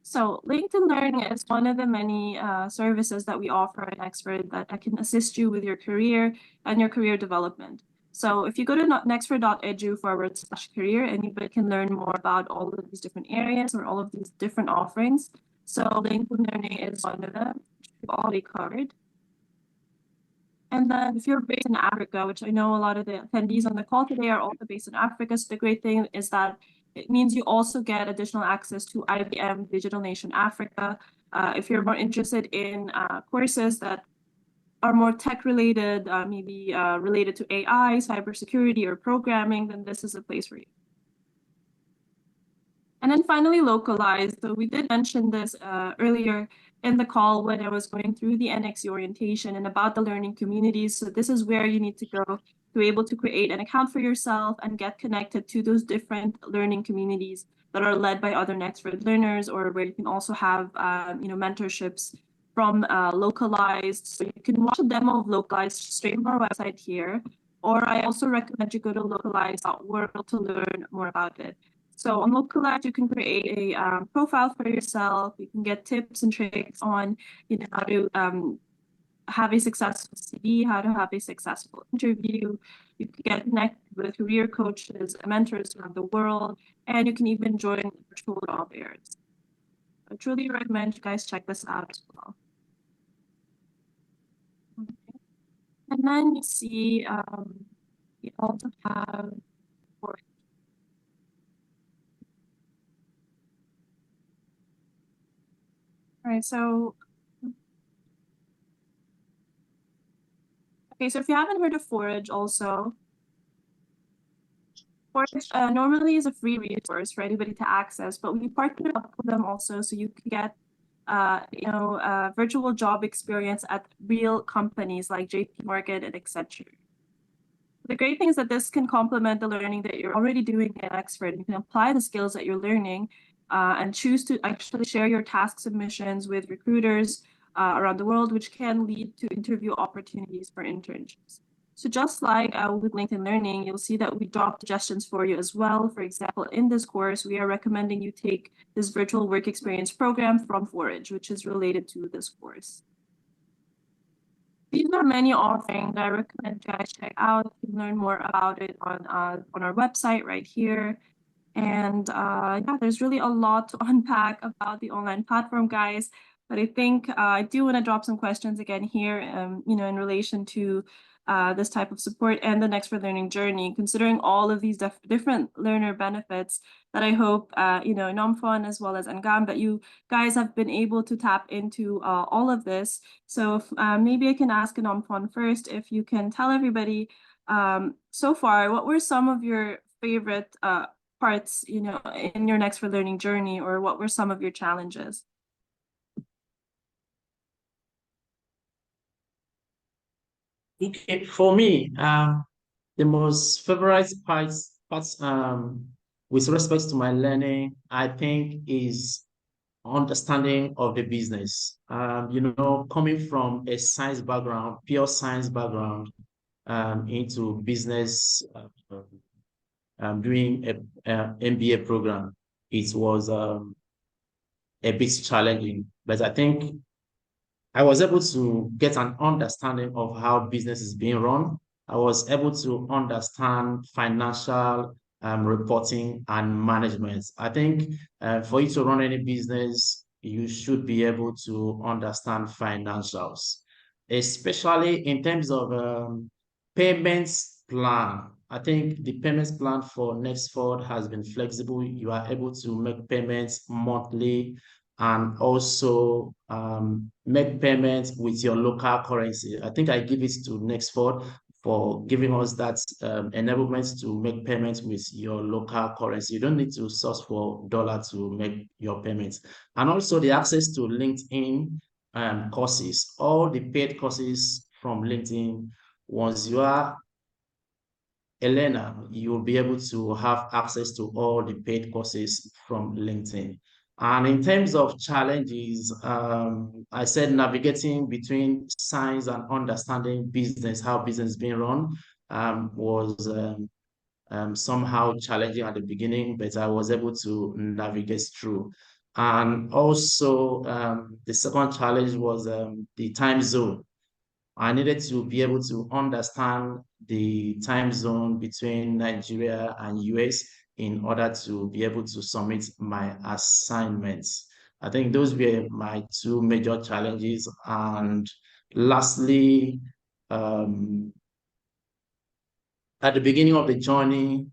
So LinkedIn Learning is one of the many services that we offer at Nexford that can assist you with your career and your career development. So if you go to nexford.edu/career, anybody can learn more about all of these different areas or all of these different offerings. So LinkedIn Learning is one of them, which we've already covered. And then if you're based in Africa, which I know a lot of the attendees on the call today are also based in Africa, so the great thing is that it means you also get additional access to IBM Digital Nation Africa. If you're more interested in courses that are more tech-related, maybe related to AI, cybersecurity, or programming, then this is a place for you. And then finally, localized. So we did mention this earlier in the call when I was going through the NXU Orientation and about the learning communities. So this is where you need to go to be able to create an account for yourself and get connected to those different learning communities that are led by other Nexford learners, or where you can also have mentorships from localized. So you can watch a demo of localized straight from our website here, or I also recommend you go to localized.world to learn more about it. So on Localized, you can create a profile for yourself. You can get tips and tricks on how to have a successful CV, how to have a successful interview. You can get connected with career coaches, mentors around the world, and you can even join virtual job fairs. I truly recommend you guys check this out as well. Okay. And then you see we also have Forge. All right, so okay, so if you haven't heard of Forge also, Forge normally is a free resource for anybody to access, but we partnered up with them also so you can get virtual job experience at real companies like JP Morgan and etc. The great thing is that this can complement the learning that you're already doing at Nexford. You can apply the skills that you're learning and choose to actually share your task submissions with recruiters around the world, which can lead to interview opportunities for internships. So just like with LinkedIn Learning, you'll see that we drop suggestions for you as well. For example, in this course, we are recommending you take this virtual work experience program from Forge, which is related to this course. These are many offerings that I recommend you guys check out. You can learn more about it on our website right here. And yeah, there's really a lot to unpack about the online platform, guys. But I think I do want to drop some questions again here, in relation to this type of support and the Nexford learning journey, considering all of these different learner benefits that I hope, Enomfon as well as Angham, that you guys have been able to tap into all of this. So if, maybe I can ask Enomfon first, if you can tell everybody so far, what were some of your favorite parts, in your Nexford learning journey, or what were some of your challenges?
Okay, for me, the most favorite parts with respect to my learning, I think, is understanding of the business. Coming from a science background, pure science background, into business, doing a MBA program, it was a bit challenging, but I think I was able to get an understanding of how business is being run. I was able to understand financial reporting, and management. I think for you to run any business, you should be able to understand financials, especially in terms of payments plan. I think the payments plan for Nexford has been flexible. You are able to make payments monthly and also make payments with your local currency. I think I give it to Nexford for giving us that enablement to make payments with your local currency. You don't need to source for dollar to make your payments. And also the access to LinkedIn courses, all the paid courses from LinkedIn. Once you are a learner, you'll be able to have access to all the paid courses from LinkedIn. And in terms of challenges, I said navigating between science and understanding business, how business is being run, was somehow challenging at the beginning, but I was able to navigate through. And also, the second challenge was the time zone. I needed to be able to understand the time zone between Nigeria and US in order to be able to submit my assignments. I think those were my two major challenges. And lastly, at the beginning of the journey,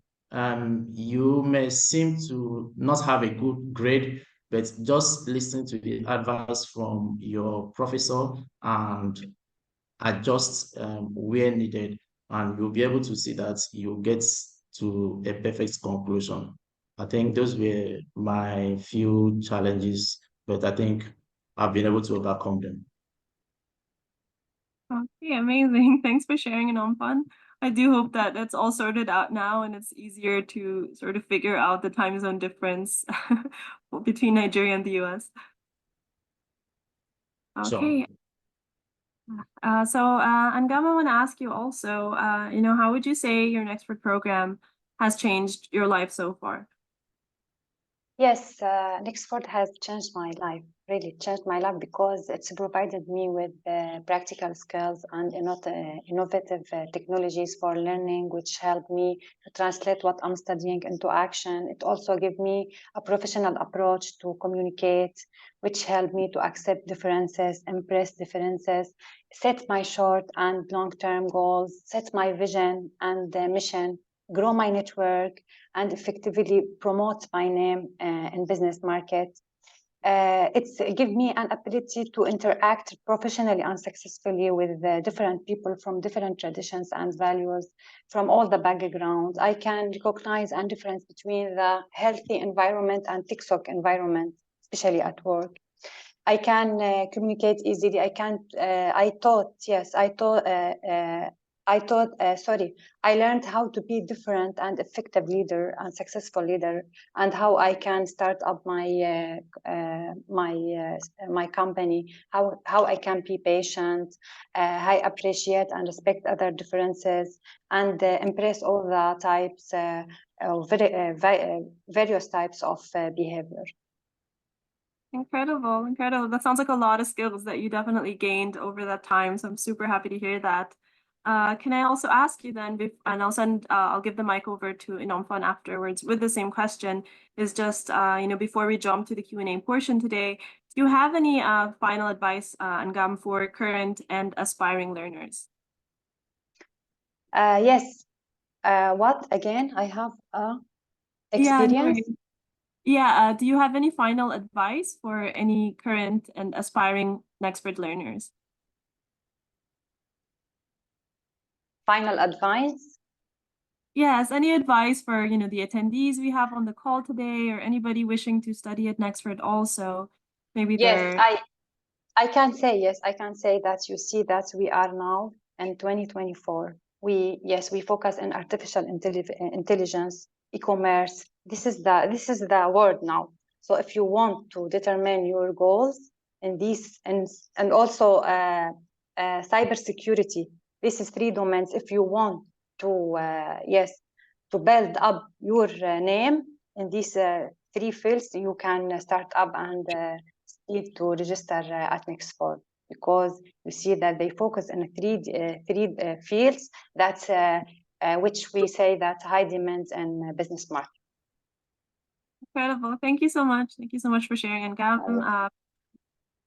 you may seem to not have a good grade, but just listen to the advice from your professor and adjust where needed, and you'll be able to see that you get to a perfect conclusion. I think those were my few challenges, but I think I've been able to overcome them.
Okay, amazing. Thanks for sharing, Enomfon. I do hope that that's all sorted out now and it's easier to sort of figure out the time zone difference between Nigeria and the US. Okay.
So,
Angham, I want to ask you also, how would you say your Nexford program has changed your life so far?
Yes, Nexford has changed my life, really changed my life, because it's provided me with practical skills and innovative technologies for learning, which help me to translate what I'm studying into action. It also gave me a professional approach to communicate, which helped me to accept differences, embrace differences, set my short and long-term goals, set my vision and mission, grow my network, and effectively promote my name in business market. It's give me an ability to interact professionally and successfully with different people from different traditions and values from all the backgrounds. I can recognize a difference between the healthy environment and toxic environment, especially at work. I can communicate easily. I learned how to be different and effective leader and successful leader, and how I can start up my company, how I can be patient, I appreciate and respect other differences, and embrace all the types, various types of behavior.
Incredible, incredible. That sounds like a lot of skills that you definitely gained over that time. So I'm super happy to hear that. Can I also ask you then, and I'll give the mic over to Enomfon afterwards with the same question, is just, before we jump to the Q&A portion today, do you have any final advice, Angham, for current and aspiring learners?
Yes. What again? I have experience.
Do you have any final advice for any current and aspiring Nexford learners?
Final advice?
Yes, any advice for, the attendees we have on the call today, or anybody wishing to study at Nexford also? Maybe
yes, I can say, yes, I can say that you see that we are now in 2024. We focus on artificial intelligence, e-commerce. This is the word now. So if you want to determine your goals in these, and also cybersecurity, this is 3 domains. If you want to to build up your name in these 3 fields, you can start up and need to register at Nexford, because you see that they focus on 3 fields that which we say that high demand in business market.
Incredible. Thank you so much. Thank you so much for sharing, Angham.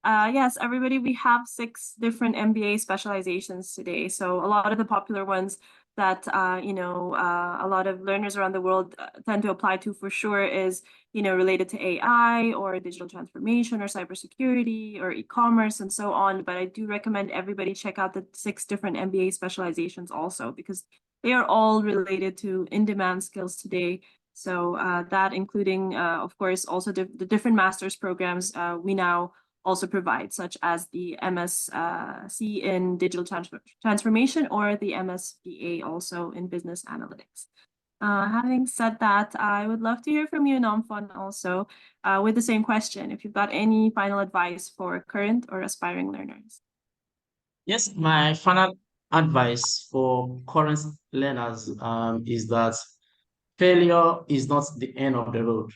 Yes, everybody, we have 6 different MBA specializations today. So a lot of the popular ones that, a lot of learners around the world tend to apply to for sure is, related to AI or digital transformation or cybersecurity or e-commerce and so on. But I do recommend everybody check out the 6 different MBA specializations also, because they are all related to in-demand skills today. So that including, of course, also the different master's programs we now also provide, such as the MSc in digital transformation or the MSBA also in business analytics. Having said that, I would love to hear from you, Enomfon, also with the same question, if you've got any final advice for current or aspiring learners.
Yes, my final advice for current learners is that failure is not the end of the road.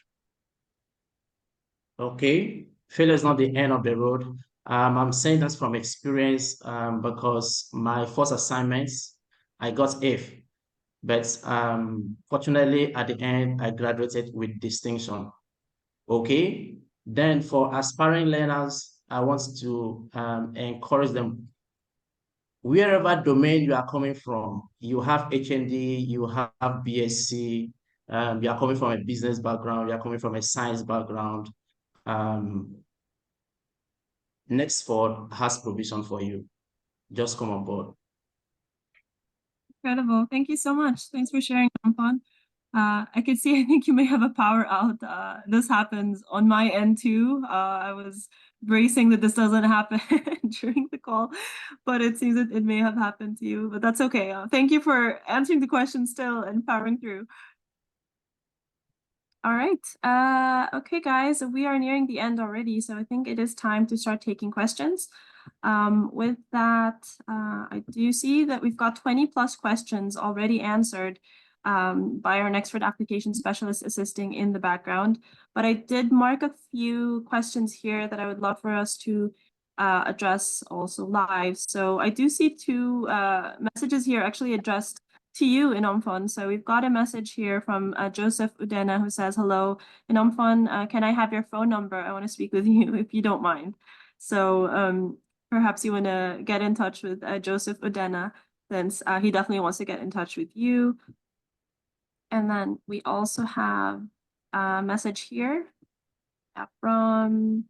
Okay, failure is not the end of the road. I'm saying that from experience because my first assignments, I got F, but fortunately at the end, I graduated with distinction. Okay, then for aspiring learners, I want to encourage them, wherever domain you are coming from, you have HND, you have BSc, you are coming from a business background, you are coming from a science background, Nexford has provision for you. Just come on board.
Incredible. Thank you so much. Thanks for sharing, Enomfon. I could see, I think you may have a power out. This happens on my end too. I was bracing that this doesn't happen during the call, but it seems that it may have happened to you, but that's okay. Thank you for answering the question still and powering through. All right. Okay, guys, we are nearing the end already, so I think it is time to start taking questions. With that, I do see that we've got 20+ questions already answered by our Nexford Application Specialist assisting in the background. But I did mark a few questions here that I would love for us to address also live. So I do see 2 messages here actually addressed to you, Enomfon. So we've got a message here from Joseph Udena who says, hello, Enomfon, can I have your phone number? I want to speak with you if you don't mind. So perhaps you want to get in touch with Joseph Udena, since he definitely wants to get in touch with you. And then we also have a message here from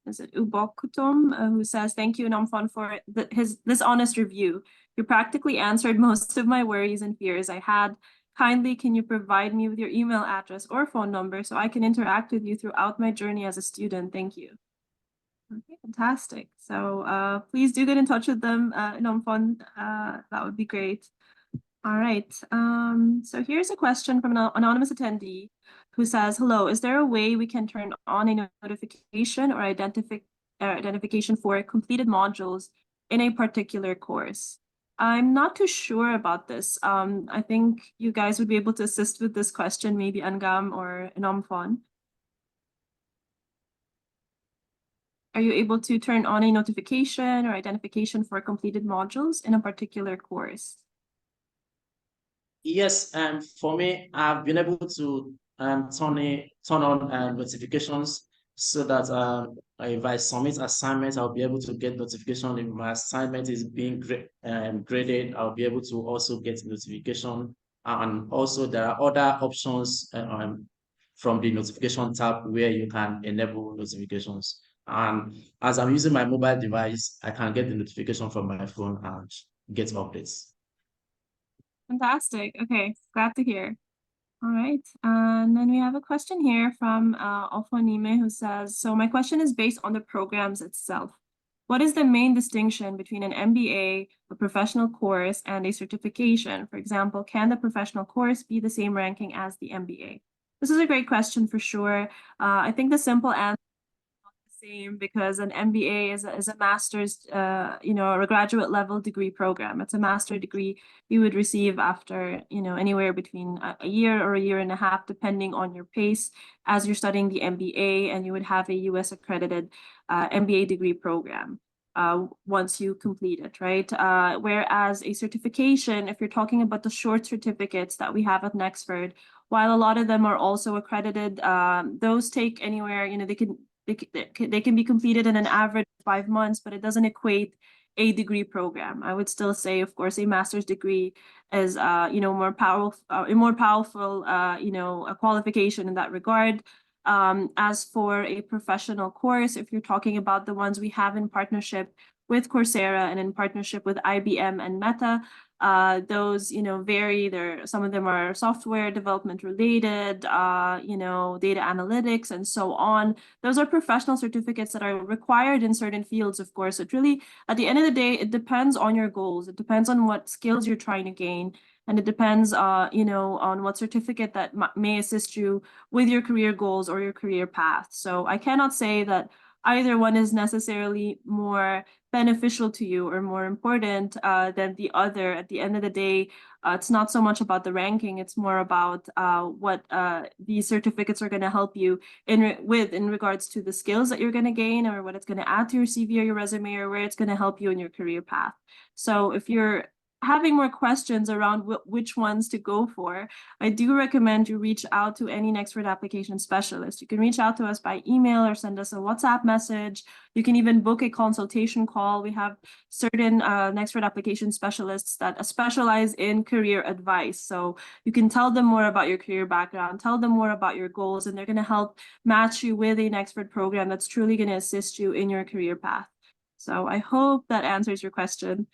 is it Ubokutom, who says, thank you, Enomfon, for this honest review. You practically answered most of my worries and fears I had. Kindly, can you provide me with your email address or phone number so I can interact with you throughout my journey as a student? Thank you. Okay, fantastic. So please do get in touch with them, Enomfon. That would be great. All right. So here's a question from an anonymous attendee who says, hello, is there a way we can turn on a notification or identification for completed modules in a particular course? I'm not too sure about this. I think you guys would be able to assist with this question, maybe Angham or Enomfon. Are you able to turn on a notification or identification for completed modules in a particular course?
Yes, for me, I've been able to turn on notifications so that if I submit assignments, I'll be able to get notification. If my assignment is being graded, I'll be able to also get notification. And also there are other options from the notification tab where you can enable notifications. And as I'm using my mobile device, I can get the notification from my phone and get updates.
Fantastic. Okay, glad to hear. All right, and then we have a question here from Ofonime who says, so my question is based on the programs itself. What is the main distinction between an MBA, a professional course, and a certification? For example, can the professional course be the same ranking as the MBA? This is a great question for sure. I think the simple answer same, because an MBA is a master's, or a graduate level degree program. It's a master degree you would receive after, anywhere between a year or a year and a half, depending on your pace as you're studying the MBA, and you would have a US accredited MBA degree program. once you complete it, right? Whereas a certification, if you're talking about the short certificates that we have at Nexford, while a lot of them are also accredited, those take anywhere, they can be completed in an average of 5 months, but it doesn't equate a degree program. I would still say, of course, a master's degree is, more powerful, a qualification in that regard. As for a professional course, if you're talking about the ones we have in partnership with Coursera and in partnership with IBM and Meta, those, vary. Some of them are software development related, data analytics and so on. Those are professional certificates that are required in certain fields, of course. It really, at the end of the day, it depends on your goals. It depends on what skills you're trying to gain. And it depends, on what certificate that may assist you with your career goals or your career path. So I cannot say that either one is necessarily more beneficial to you or more important than the other. At the end of the day, it's not so much about the ranking, it's more about what these certificates are going to help you in regards to the skills that you're going to gain, or what it's going to add to your CV or your resume, or where it's going to help you in your career path. So if you're having more questions around which ones to go for, I do recommend you reach out to any Nexford Application Specialist. You can reach out to us by email or send us a WhatsApp message. You can even book a consultation call. We have certain Nexford Application Specialists that specialize in career advice. So you can tell them more about your career background, tell them more about your goals, and they're going to help match you with a Nexford program that's truly going to assist you in your career path. So I hope that answers your question.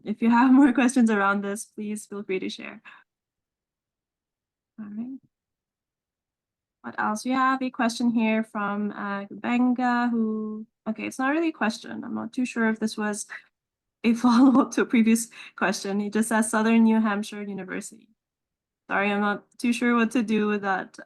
If you have more questions around this, please feel free to share. All right. What else? We have a question here from Benga, okay, it's not really a question. I'm not too sure if this was a follow-up to a previous question. He just says Southern New Hampshire University. Sorry, I'm not too sure what to do with that.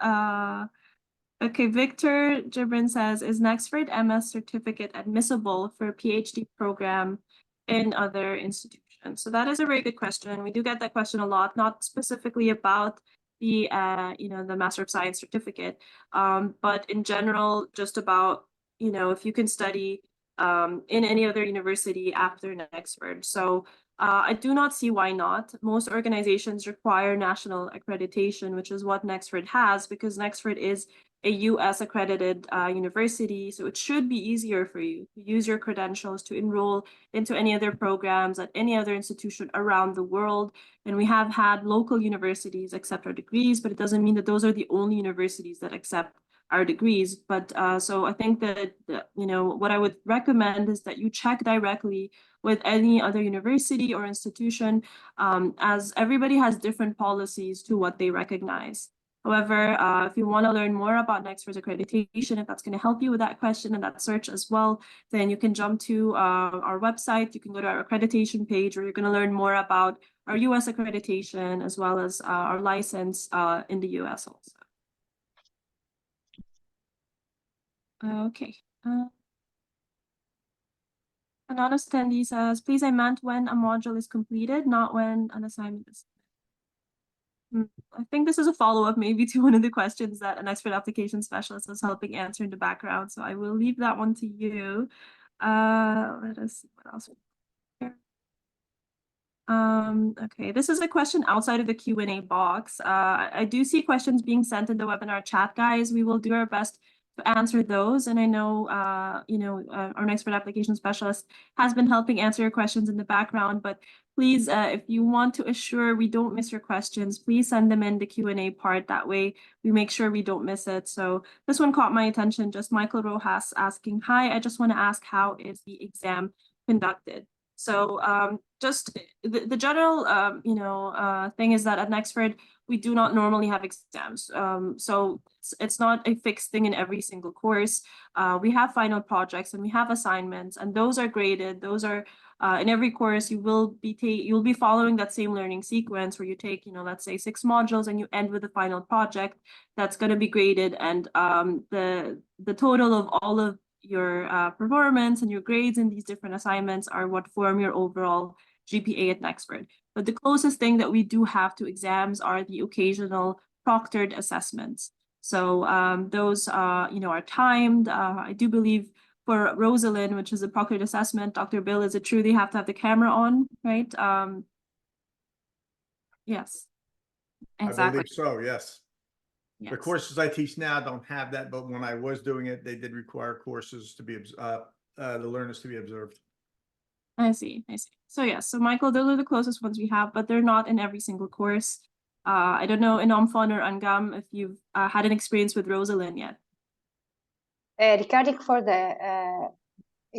Okay, Victor Gibran says, is Nexford MS certificate admissible for a PhD program in other institutions? So that is a very good question. We do get that question a lot, not specifically about the the Master of Science certificate, but in general, just about if you can study in any other university after Nexford. So I do not see why not. Most organizations require national accreditation, which is what Nexford has, because Nexford is a US accredited university. So it should be easier for you to use your credentials to enroll into any other programs at any other institution around the world. And we have had local universities accept our degrees, but it doesn't mean that those are the only universities that accept our degrees. But so I think that, what I would recommend is that you check directly with any other university or institution, as everybody has different policies to what they recognize. However, if you want to learn more about Nexford's accreditation, if that's going to help you with that question and that search as well, then you can jump to our website. You can go to our accreditation page, where you're going to learn more about our US accreditation as well as our license in the US also. Okay. Anonymous attendee says, please, I meant when a module is completed, not when an assignment is. I think this is a follow-up maybe to one of the questions that an Nexford Application Specialist was helping answer in the background. So I will leave that one to you. Let us see what else. Okay, this is a question outside of the Q&A box. I do see questions being sent in the webinar chat, guys. We will do our best to answer those. And I know, our Nexford Application Specialist has been helping answer your questions in the background, but please, if you want to assure we don't miss your questions, please send them in the Q&A part. That way we make sure we don't miss it. So this one caught my attention, just Michael Rojas asking, hi, I just want to ask, how is the exam conducted? So just the general, thing is that at Nexford, we do not normally have exams. So it's not a fixed thing in every single course. We have final projects and we have assignments, and those are graded. Those are in every course. You'll be following that same learning sequence where you take, let's say 6 modules, and you end with a final project that's going to be graded. And the total of all of your performance and your grades in these different assignments are what form your overall GPA at Nexford. But the closest thing that we do have to exams are the occasional proctored assessments. So those, are timed. I do believe for Rosalind, which is a proctored assessment, Dr. Bill, is it true they have to have the camera on, right? Yes,
I
exactly.
believe so, yes. The
Yes.
courses I teach now don't have that, but when I was doing it, they did require courses to be, the learners to be observed.
I see. So yes, so Michael, those are the closest ones we have, but they're not in every single course. I don't know, Enomfon or Angham, if you've had an experience with Rosalind yet.
Regarding for the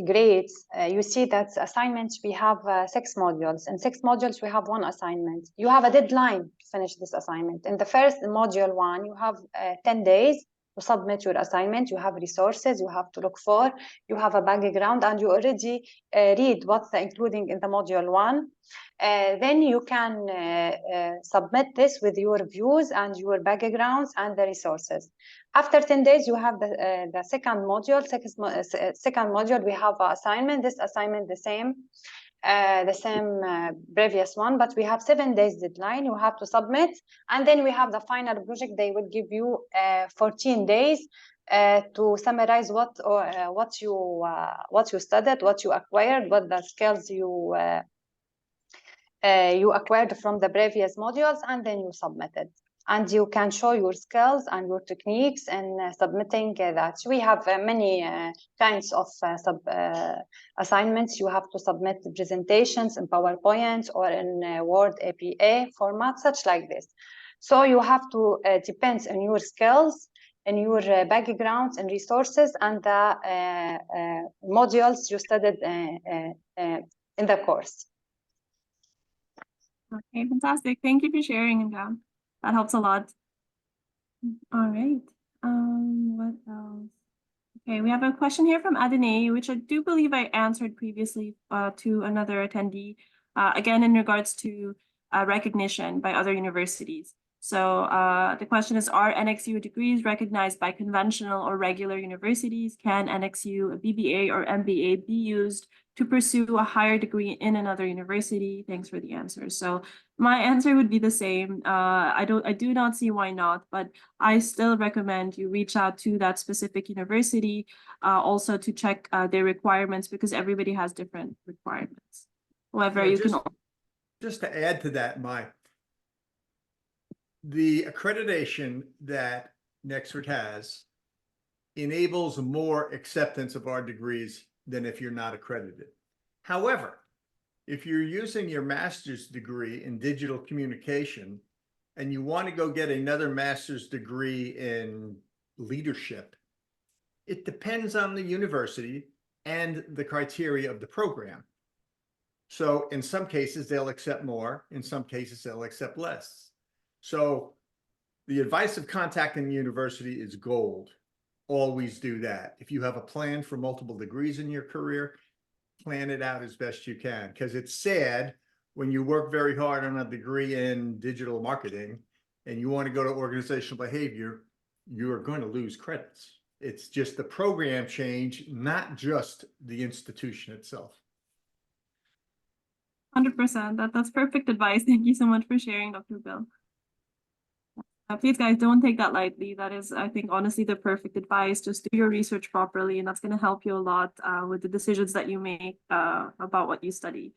grades, you see that assignments, we have 6 modules. In 6 modules, we have 1 assignment. You have a deadline to finish this assignment. In the first module 1, you have 10 days to submit your assignment. You have resources you have to look for. You have a background, and you already read what's including in the module 1. Then you can submit this with your views and your backgrounds and the resources. After 10 days, you have the second module. Second module, we have an assignment. This assignment the same previous one, but we have 7 days deadline. You have to submit, and then we have the final project. They will give you 14 days to summarize what you studied, what you acquired, what the skills you acquired from the previous modules, and then you submit it. And you can show your skills and your techniques in submitting that. We have many kinds of assignments. You have to submit presentations in PowerPoint or in Word APA format, such like this. So you have to depends on your skills and your backgrounds and resources and the modules you studied in the course.
Okay, fantastic. Thank you for sharing, Angham. That helps a lot. All right. What else? Okay, we have a question here from Adene, which I do believe I answered previously to another attendee, again, in regards to recognition by other universities. So the question is, are NXU degrees recognized by conventional or regular universities? Can NXU, a BBA or MBA be used to pursue a higher degree in another university? Thanks for the answer. So my answer would be the same. I do not see why not, but I still recommend you reach out to that specific university also to check their requirements, because everybody has different requirements. However, you can
just to add to that, the accreditation that Nexford has enables more acceptance of our degrees than if you're not accredited. However, if you're using your master's degree in digital communication and you want to go get another master's degree in leadership, it depends on the university and the criteria of the program. So in some cases, they'll accept more. In some cases, they'll accept less. So the advice of contacting the university is gold. Always do that. If you have a plan for multiple degrees in your career, plan it out as best you can, because it's sad when you work very hard on a degree in digital marketing and you want to go to organizational behavior, you are going to lose credits. It's just the program change, not just the institution itself.
100%. That's perfect advice. Thank you so much for sharing, Dr. Bill. Please, guys, don't take that lightly. That is, I think, honestly, the perfect advice. Just do your research properly, and that's going to help you a lot with the decisions that you make about what you study.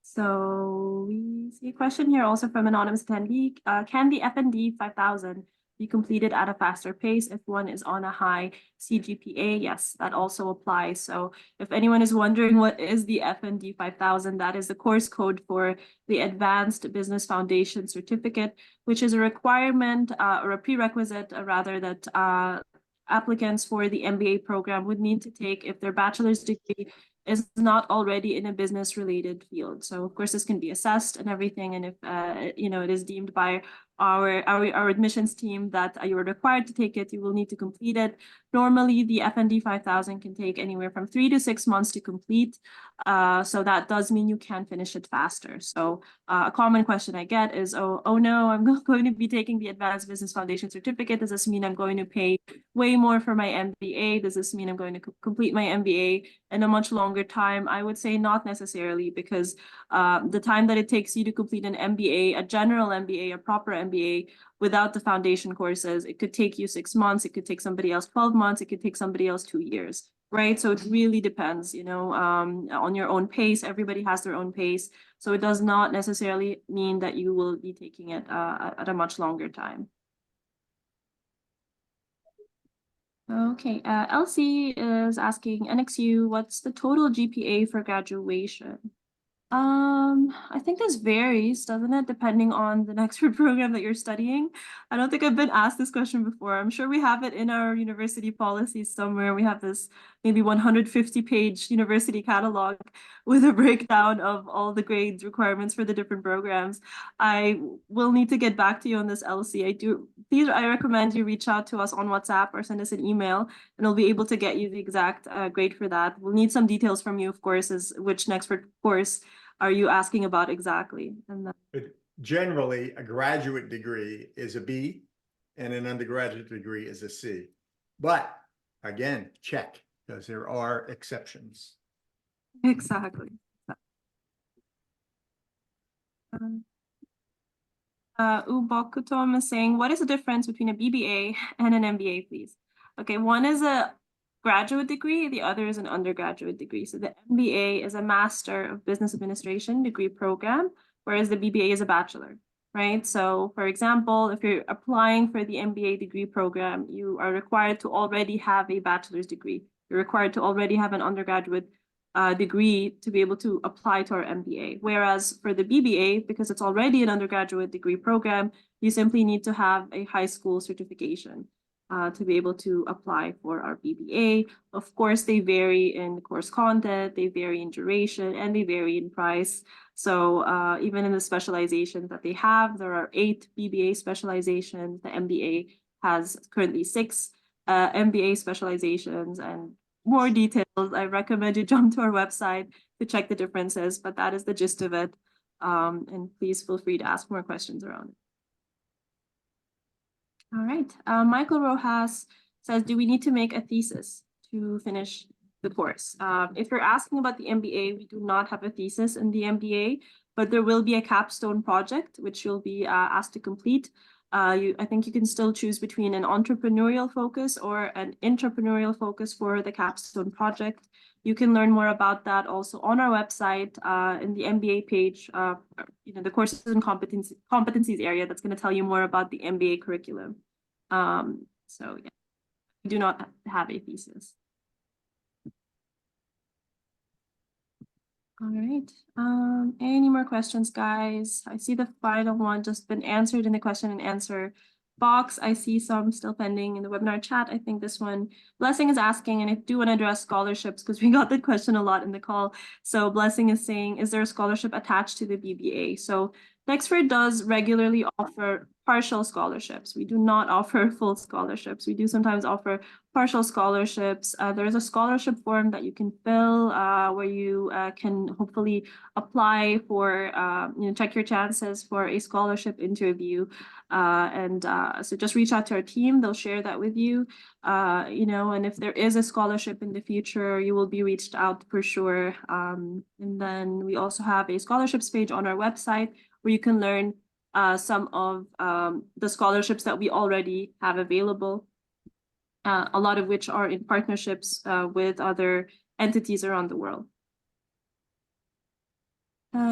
So we see a question here also from anonymous attendee. Can the FND 5000 be completed at a faster pace if one is on a high CGPA? Yes, that also applies. So if anyone is wondering what is the FND 5000, that is the course code for the Advanced Business Foundation Certificate, which is a requirement or a prerequisite rather that applicants for the MBA program would need to take if their bachelor's degree is not already in a business related field. So of course this can be assessed and everything, and if it is deemed by our admissions team that you are required to take it, you will need to complete it. Normally the FND 5000 can take anywhere from 3 to 6 months to complete. So that does mean you can finish it faster. So a common question I get is, oh no, I'm not going to be taking the Advanced Business Foundation Certificate. Does this mean I'm going to pay way more for my MBA? Does this mean I'm going to complete my MBA in a much longer time? I would say not necessarily, because the time that it takes you to complete an MBA, a general MBA, a proper MBA without the foundation courses, it could take you 6 months, it could take somebody else 12 months, it could take somebody else 2 years. right? So it really depends, on your own pace. Everybody has their own pace. So it does not necessarily mean that you will be taking it at a much longer time. Okay, Elsie is asking NXU, what's the total GPA for graduation? I think this varies, doesn't it, depending on the Nexford program that you're studying. I don't think I've been asked this question before. I'm sure we have it in our university policies somewhere. We have this maybe 150-page university catalog with a breakdown of all the grades requirements for the different programs. I will need to get back to you on this, Elsie. I recommend you reach out to us on WhatsApp or send us an email, and we'll be able to get you the exact grade for that. We'll need some details from you, of course, as which Nexford course are you asking about exactly? But
generally, a graduate degree is a B and an undergraduate degree is a C. But again, check, because there are exceptions.
Exactly. Ubokutom is saying, what is the difference between a BBA and an MBA, please? Okay, one is a graduate degree, the other is an undergraduate degree. So the MBA is a Master of Business Administration degree program, whereas the BBA is a bachelor, right? So for example, if you're applying for the MBA degree program, you are required to already have a bachelor's degree. You're required to already have an undergraduate degree to be able to apply to our MBA. Whereas for the BBA, because it's already an undergraduate degree program, you simply need to have a high school certification to be able to apply for our BBA. Of course, they vary in course content, they vary in duration, and they vary in price. So even in the specializations that they have, there are 8 BBA specializations. The MBA has currently 6 MBA specializations, and more details, I recommend you jump to our website to check the differences, but that is the gist of it. And please feel free to ask more questions around it. All right, Michael Rojas says, do we need to make a thesis to finish the course? If you're asking about the MBA, we do not have a thesis in the MBA, but there will be a capstone project, which you'll be asked to complete. I think you can still choose between an entrepreneurial focus or an entrepreneurial focus for the capstone project. You can learn more about that also on our website in the MBA page, the courses and competencies area that's going to tell you more about the MBA curriculum. So yeah, we do not have a thesis. All right, any more questions, guys? I see the final one just been answered in the question and answer box. I see some still pending in the webinar chat. I think this one, Blessing is asking, and I do want to address scholarships because we got that question a lot in the call. So Blessing is saying, is there a scholarship attached to the BBA? So Nexford does regularly offer partial scholarships. We do not offer full scholarships. We do sometimes offer partial scholarships. There is a scholarship form that you can fill where you can hopefully apply for, check your chances for a scholarship interview. So just reach out to our team. They'll share that with you, and if there is a scholarship in the future, you will be reached out for sure. And then we also have a scholarships page on our website where you can learn some of the scholarships that we already have available, a lot of which are in partnerships with other entities around the world.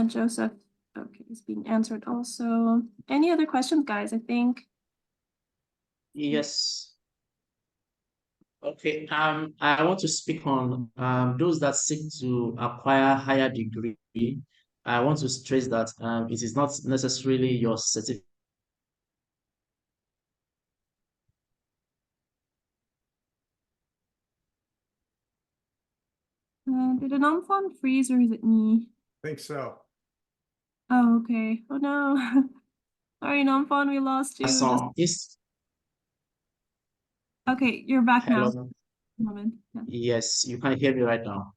Joseph, okay, is being answered also. Any other questions, guys? I think.
Yes. Okay. I want to speak on those that seek to acquire higher degree. I want to stress that it is not necessarily your certificate.
Did Enomfon freeze or is it me?
I think so.
Oh, okay. Oh no. Sorry, Enomfon, we lost you. Okay, you're back
Hello.
now. Moment. Yeah.
Yes, you can hear me right now.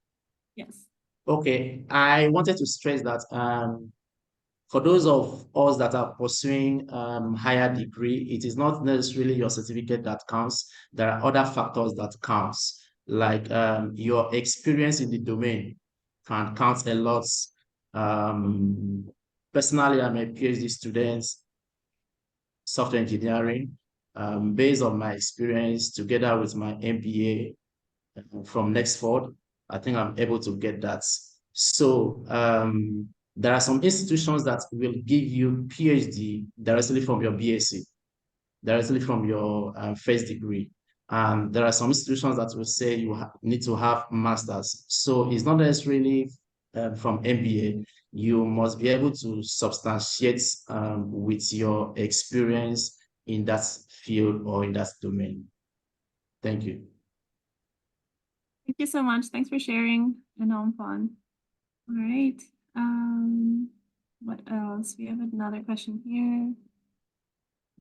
Yes.
Okay, I wanted to stress that for those of us that are pursuing higher degree, it is not necessarily your certificate that counts. There are other factors that counts, like your experience in the domain can count a lot. Personally, I'm a PhD student, software engineering. Based on my experience together with my MBA, from Nexford. I think I'm able to get that. So there are some institutions that will give you PhD directly from your BSc, directly from your first degree. And there are some institutions that will say you need to have masters. So it's not necessarily from MBA. You must be able to substantiate with your experience in that field or in that domain. Thank you.
Thank you so much. Thanks for sharing, Enomfon. All right. What else? We have another question here.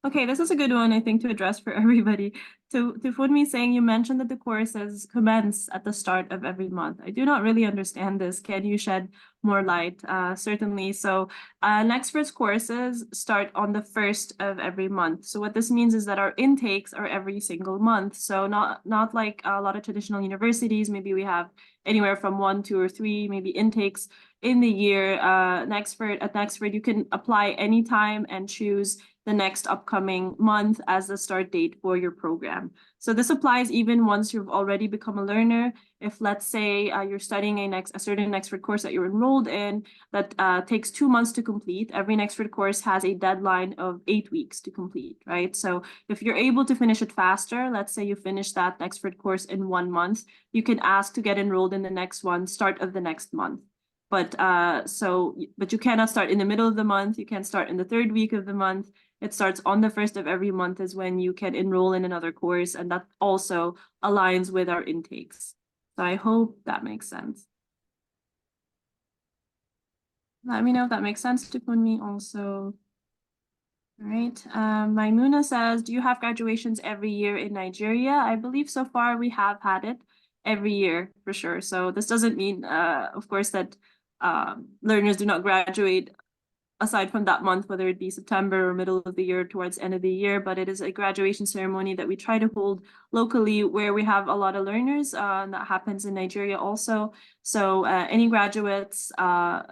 Okay, this is a good one, I think, to address for everybody. To Funmi saying, you mentioned that the courses commence at the start of every month. I do not really understand this. Can you shed more light? Certainly. So Nexford's courses start on the 1st of every month. So what this means is that our intakes are every single month. So not like a lot of traditional universities. Maybe we have anywhere from 1, 2, or 3 maybe intakes in the year. At Nexford, you can apply anytime and choose the next upcoming month as the start date for your program. So this applies even once you've already become a learner. If, let's say, you're studying a certain Nexford course that you're enrolled in that takes 2 months to complete, every Nexford course has a deadline of 8 weeks to complete, right? So if you're able to finish it faster, let's say you finish that Nexford course in 1 month, you can ask to get enrolled in the next one, start of the next month. But you cannot start in the middle of the month. You can't start in the 3rd week of the month. It starts on the 1st of every month is when you can enroll in another course, and that also aligns with our intakes. So I hope that makes sense. Let me know if that makes sense to Funmi also. All right. Maimuna says, do you have graduations every year in Nigeria? I believe so far we have had it every year for sure. So this doesn't mean, of course, that learners do not graduate aside from that month, whether it be September or middle of the year towards end of the year, but it is a graduation ceremony that we try to hold locally where we have a lot of learners, and that happens in Nigeria also. So any graduates, I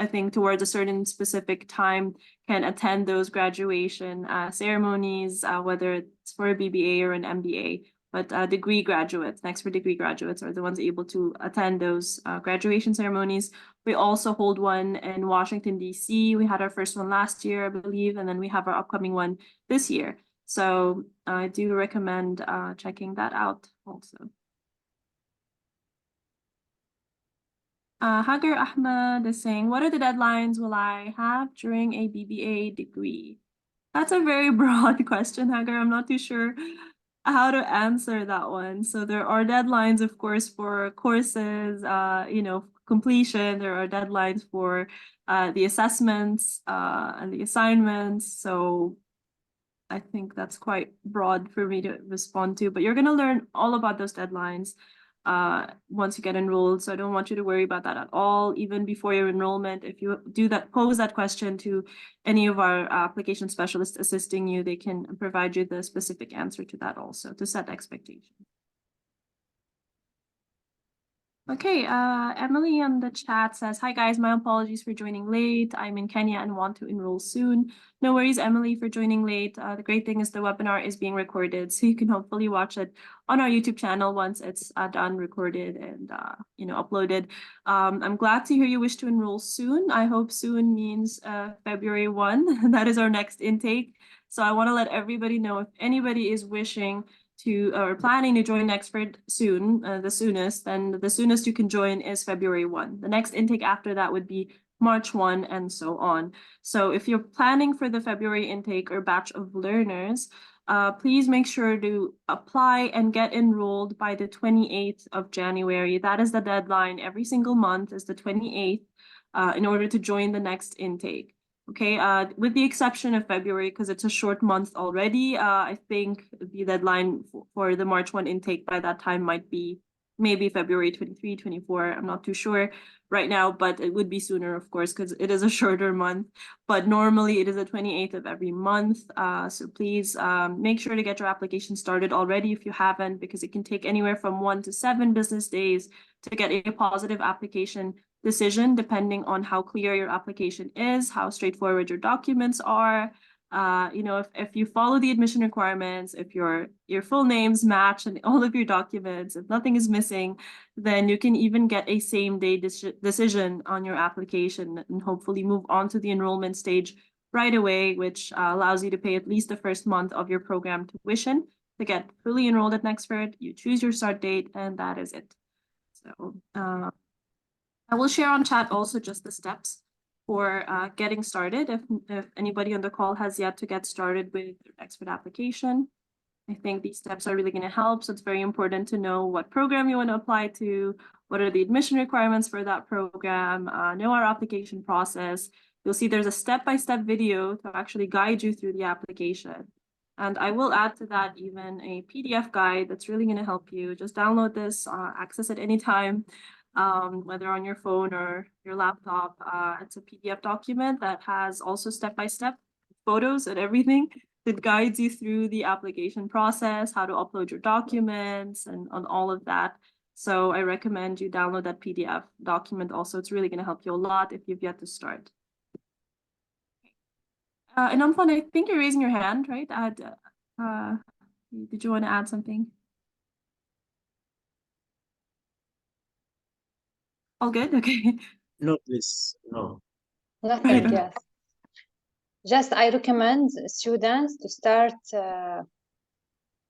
think towards a certain specific time can attend those graduation ceremonies, whether it's for a BBA or an MBA. But degree graduates, Nexford degree graduates are the ones able to attend those graduation ceremonies. We also hold one in Washington, D.C. We had our first one last year, I believe, and then we have our upcoming one this year. So I do recommend checking that out also. Hagar Ahmed is saying, what are the deadlines will I have during a BBA degree? That's a very broad question, Hagar. I'm not too sure how to answer that one. So there are deadlines, of course, for courses, completion. There are deadlines for the assessments and the assignments. So I think that's quite broad for me to respond to, but you're going to learn all about those deadlines once you get enrolled. So I don't want you to worry about that at all. Even before your enrollment, if you do that, pose that question to any of our application specialists assisting you, they can provide you the specific answer to that also, to set expectations. Okay, Emily on the chat says, hi guys, my apologies for joining late. I'm in Kenya and want to enroll soon. No worries, Emily, for joining late. The great thing is the webinar is being recorded, so you can hopefully watch it on our YouTube channel once it's done, recorded, and uploaded. I'm glad to hear you wish to enroll soon. I hope soon means February 1. That is our next intake. So I want to let everybody know if anybody is wishing to or planning to join Nexford soon, the soonest you can join is February 1. The next intake after that would be March 1 and so on. So if you're planning for the February intake or batch of learners, please make sure to apply and get enrolled by the 28th of January. That is the deadline. Every single month is the 28th in order to join the next intake. Okay, with the exception of February, because it's a short month already, I think the deadline for the March 1 intake by that time might be maybe February 23, 24. I'm not too sure right now, but it would be sooner, of course, because it is a shorter month. But normally it is the 28th of every month. So please make sure to get your application started already if you haven't, because it can take anywhere from 1 to 7 business days to get a positive application decision, depending on how clear your application is, how straightforward your documents are, You know, if you follow the admission requirements, if your full names match and all of your documents, if nothing is missing, then you can even get a same-day decision on your application and hopefully move on to the enrollment stage right away, which allows you to pay at least the first month of your program tuition to get fully enrolled at Nexford. You choose your start date, and that is it. So I will share on chat also just the steps for getting started if anybody on the call has yet to get started with their Nexford application. I think these steps are really going to help. So it's very important to know what program you want to apply to, what are the admission requirements for that program, know our application process. You'll see there's a step-by-step video to actually guide you through the application. And I will add to that even a PDF guide that's really going to help you. Just download this, access it anytime. Whether on your phone or your laptop. It's a PDF document that has also step-by-step photos and everything that guides you through the application process, how to upload your documents and on all of that. So I recommend you download that PDF document also. It's really going to help you a lot if you've yet to start. Enomfon, I think you're raising your hand, right? Did you want to add something? All good? Okay.
No, please, no.
Nothing, yes. Just I recommend students to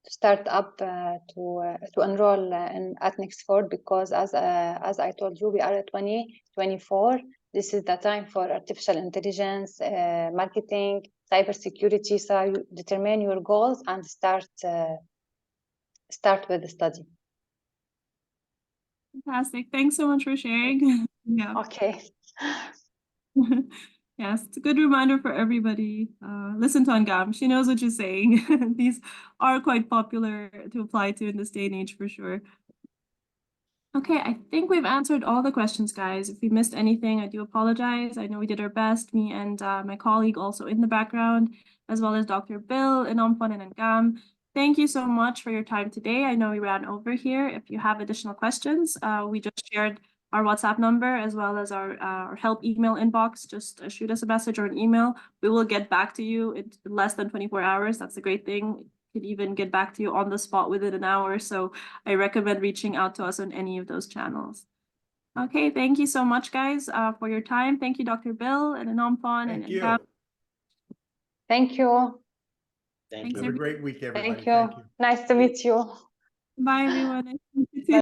start up to enroll at Nexford, because as I told you, we are at 2024. This is the time for artificial intelligence, marketing, cybersecurity. So you determine your goals and start with the study.
Fantastic. Thanks so much for sharing. Yeah.
Okay.
Yes, it's a good reminder for everybody. Listen to Angham. She knows what she's saying. These are quite popular to apply to in this day and age for sure. Okay, I think we've answered all the questions, guys. If we missed anything, I do apologize. I know we did our best, me and my colleague also in the background, as well as Dr. Bill, Enomfon, and Angham. Thank you so much for your time today. I know we ran over here. If you have additional questions, we just shared our WhatsApp number as well as our help email inbox. Just shoot us a message or an email. We will get back to you in less than 24 hours. That's a great thing. Could even get back to you on the spot within an hour. So I recommend reaching out to us on any of those channels. Okay, thank you so much, guys, for your time. Thank you, Dr. Bill and Enomfon.
Thank you.
Thank you.
Thank you.
Have a great week, everybody.
Thank you. Nice to meet you.
Bye, everyone. Nice to meet you too.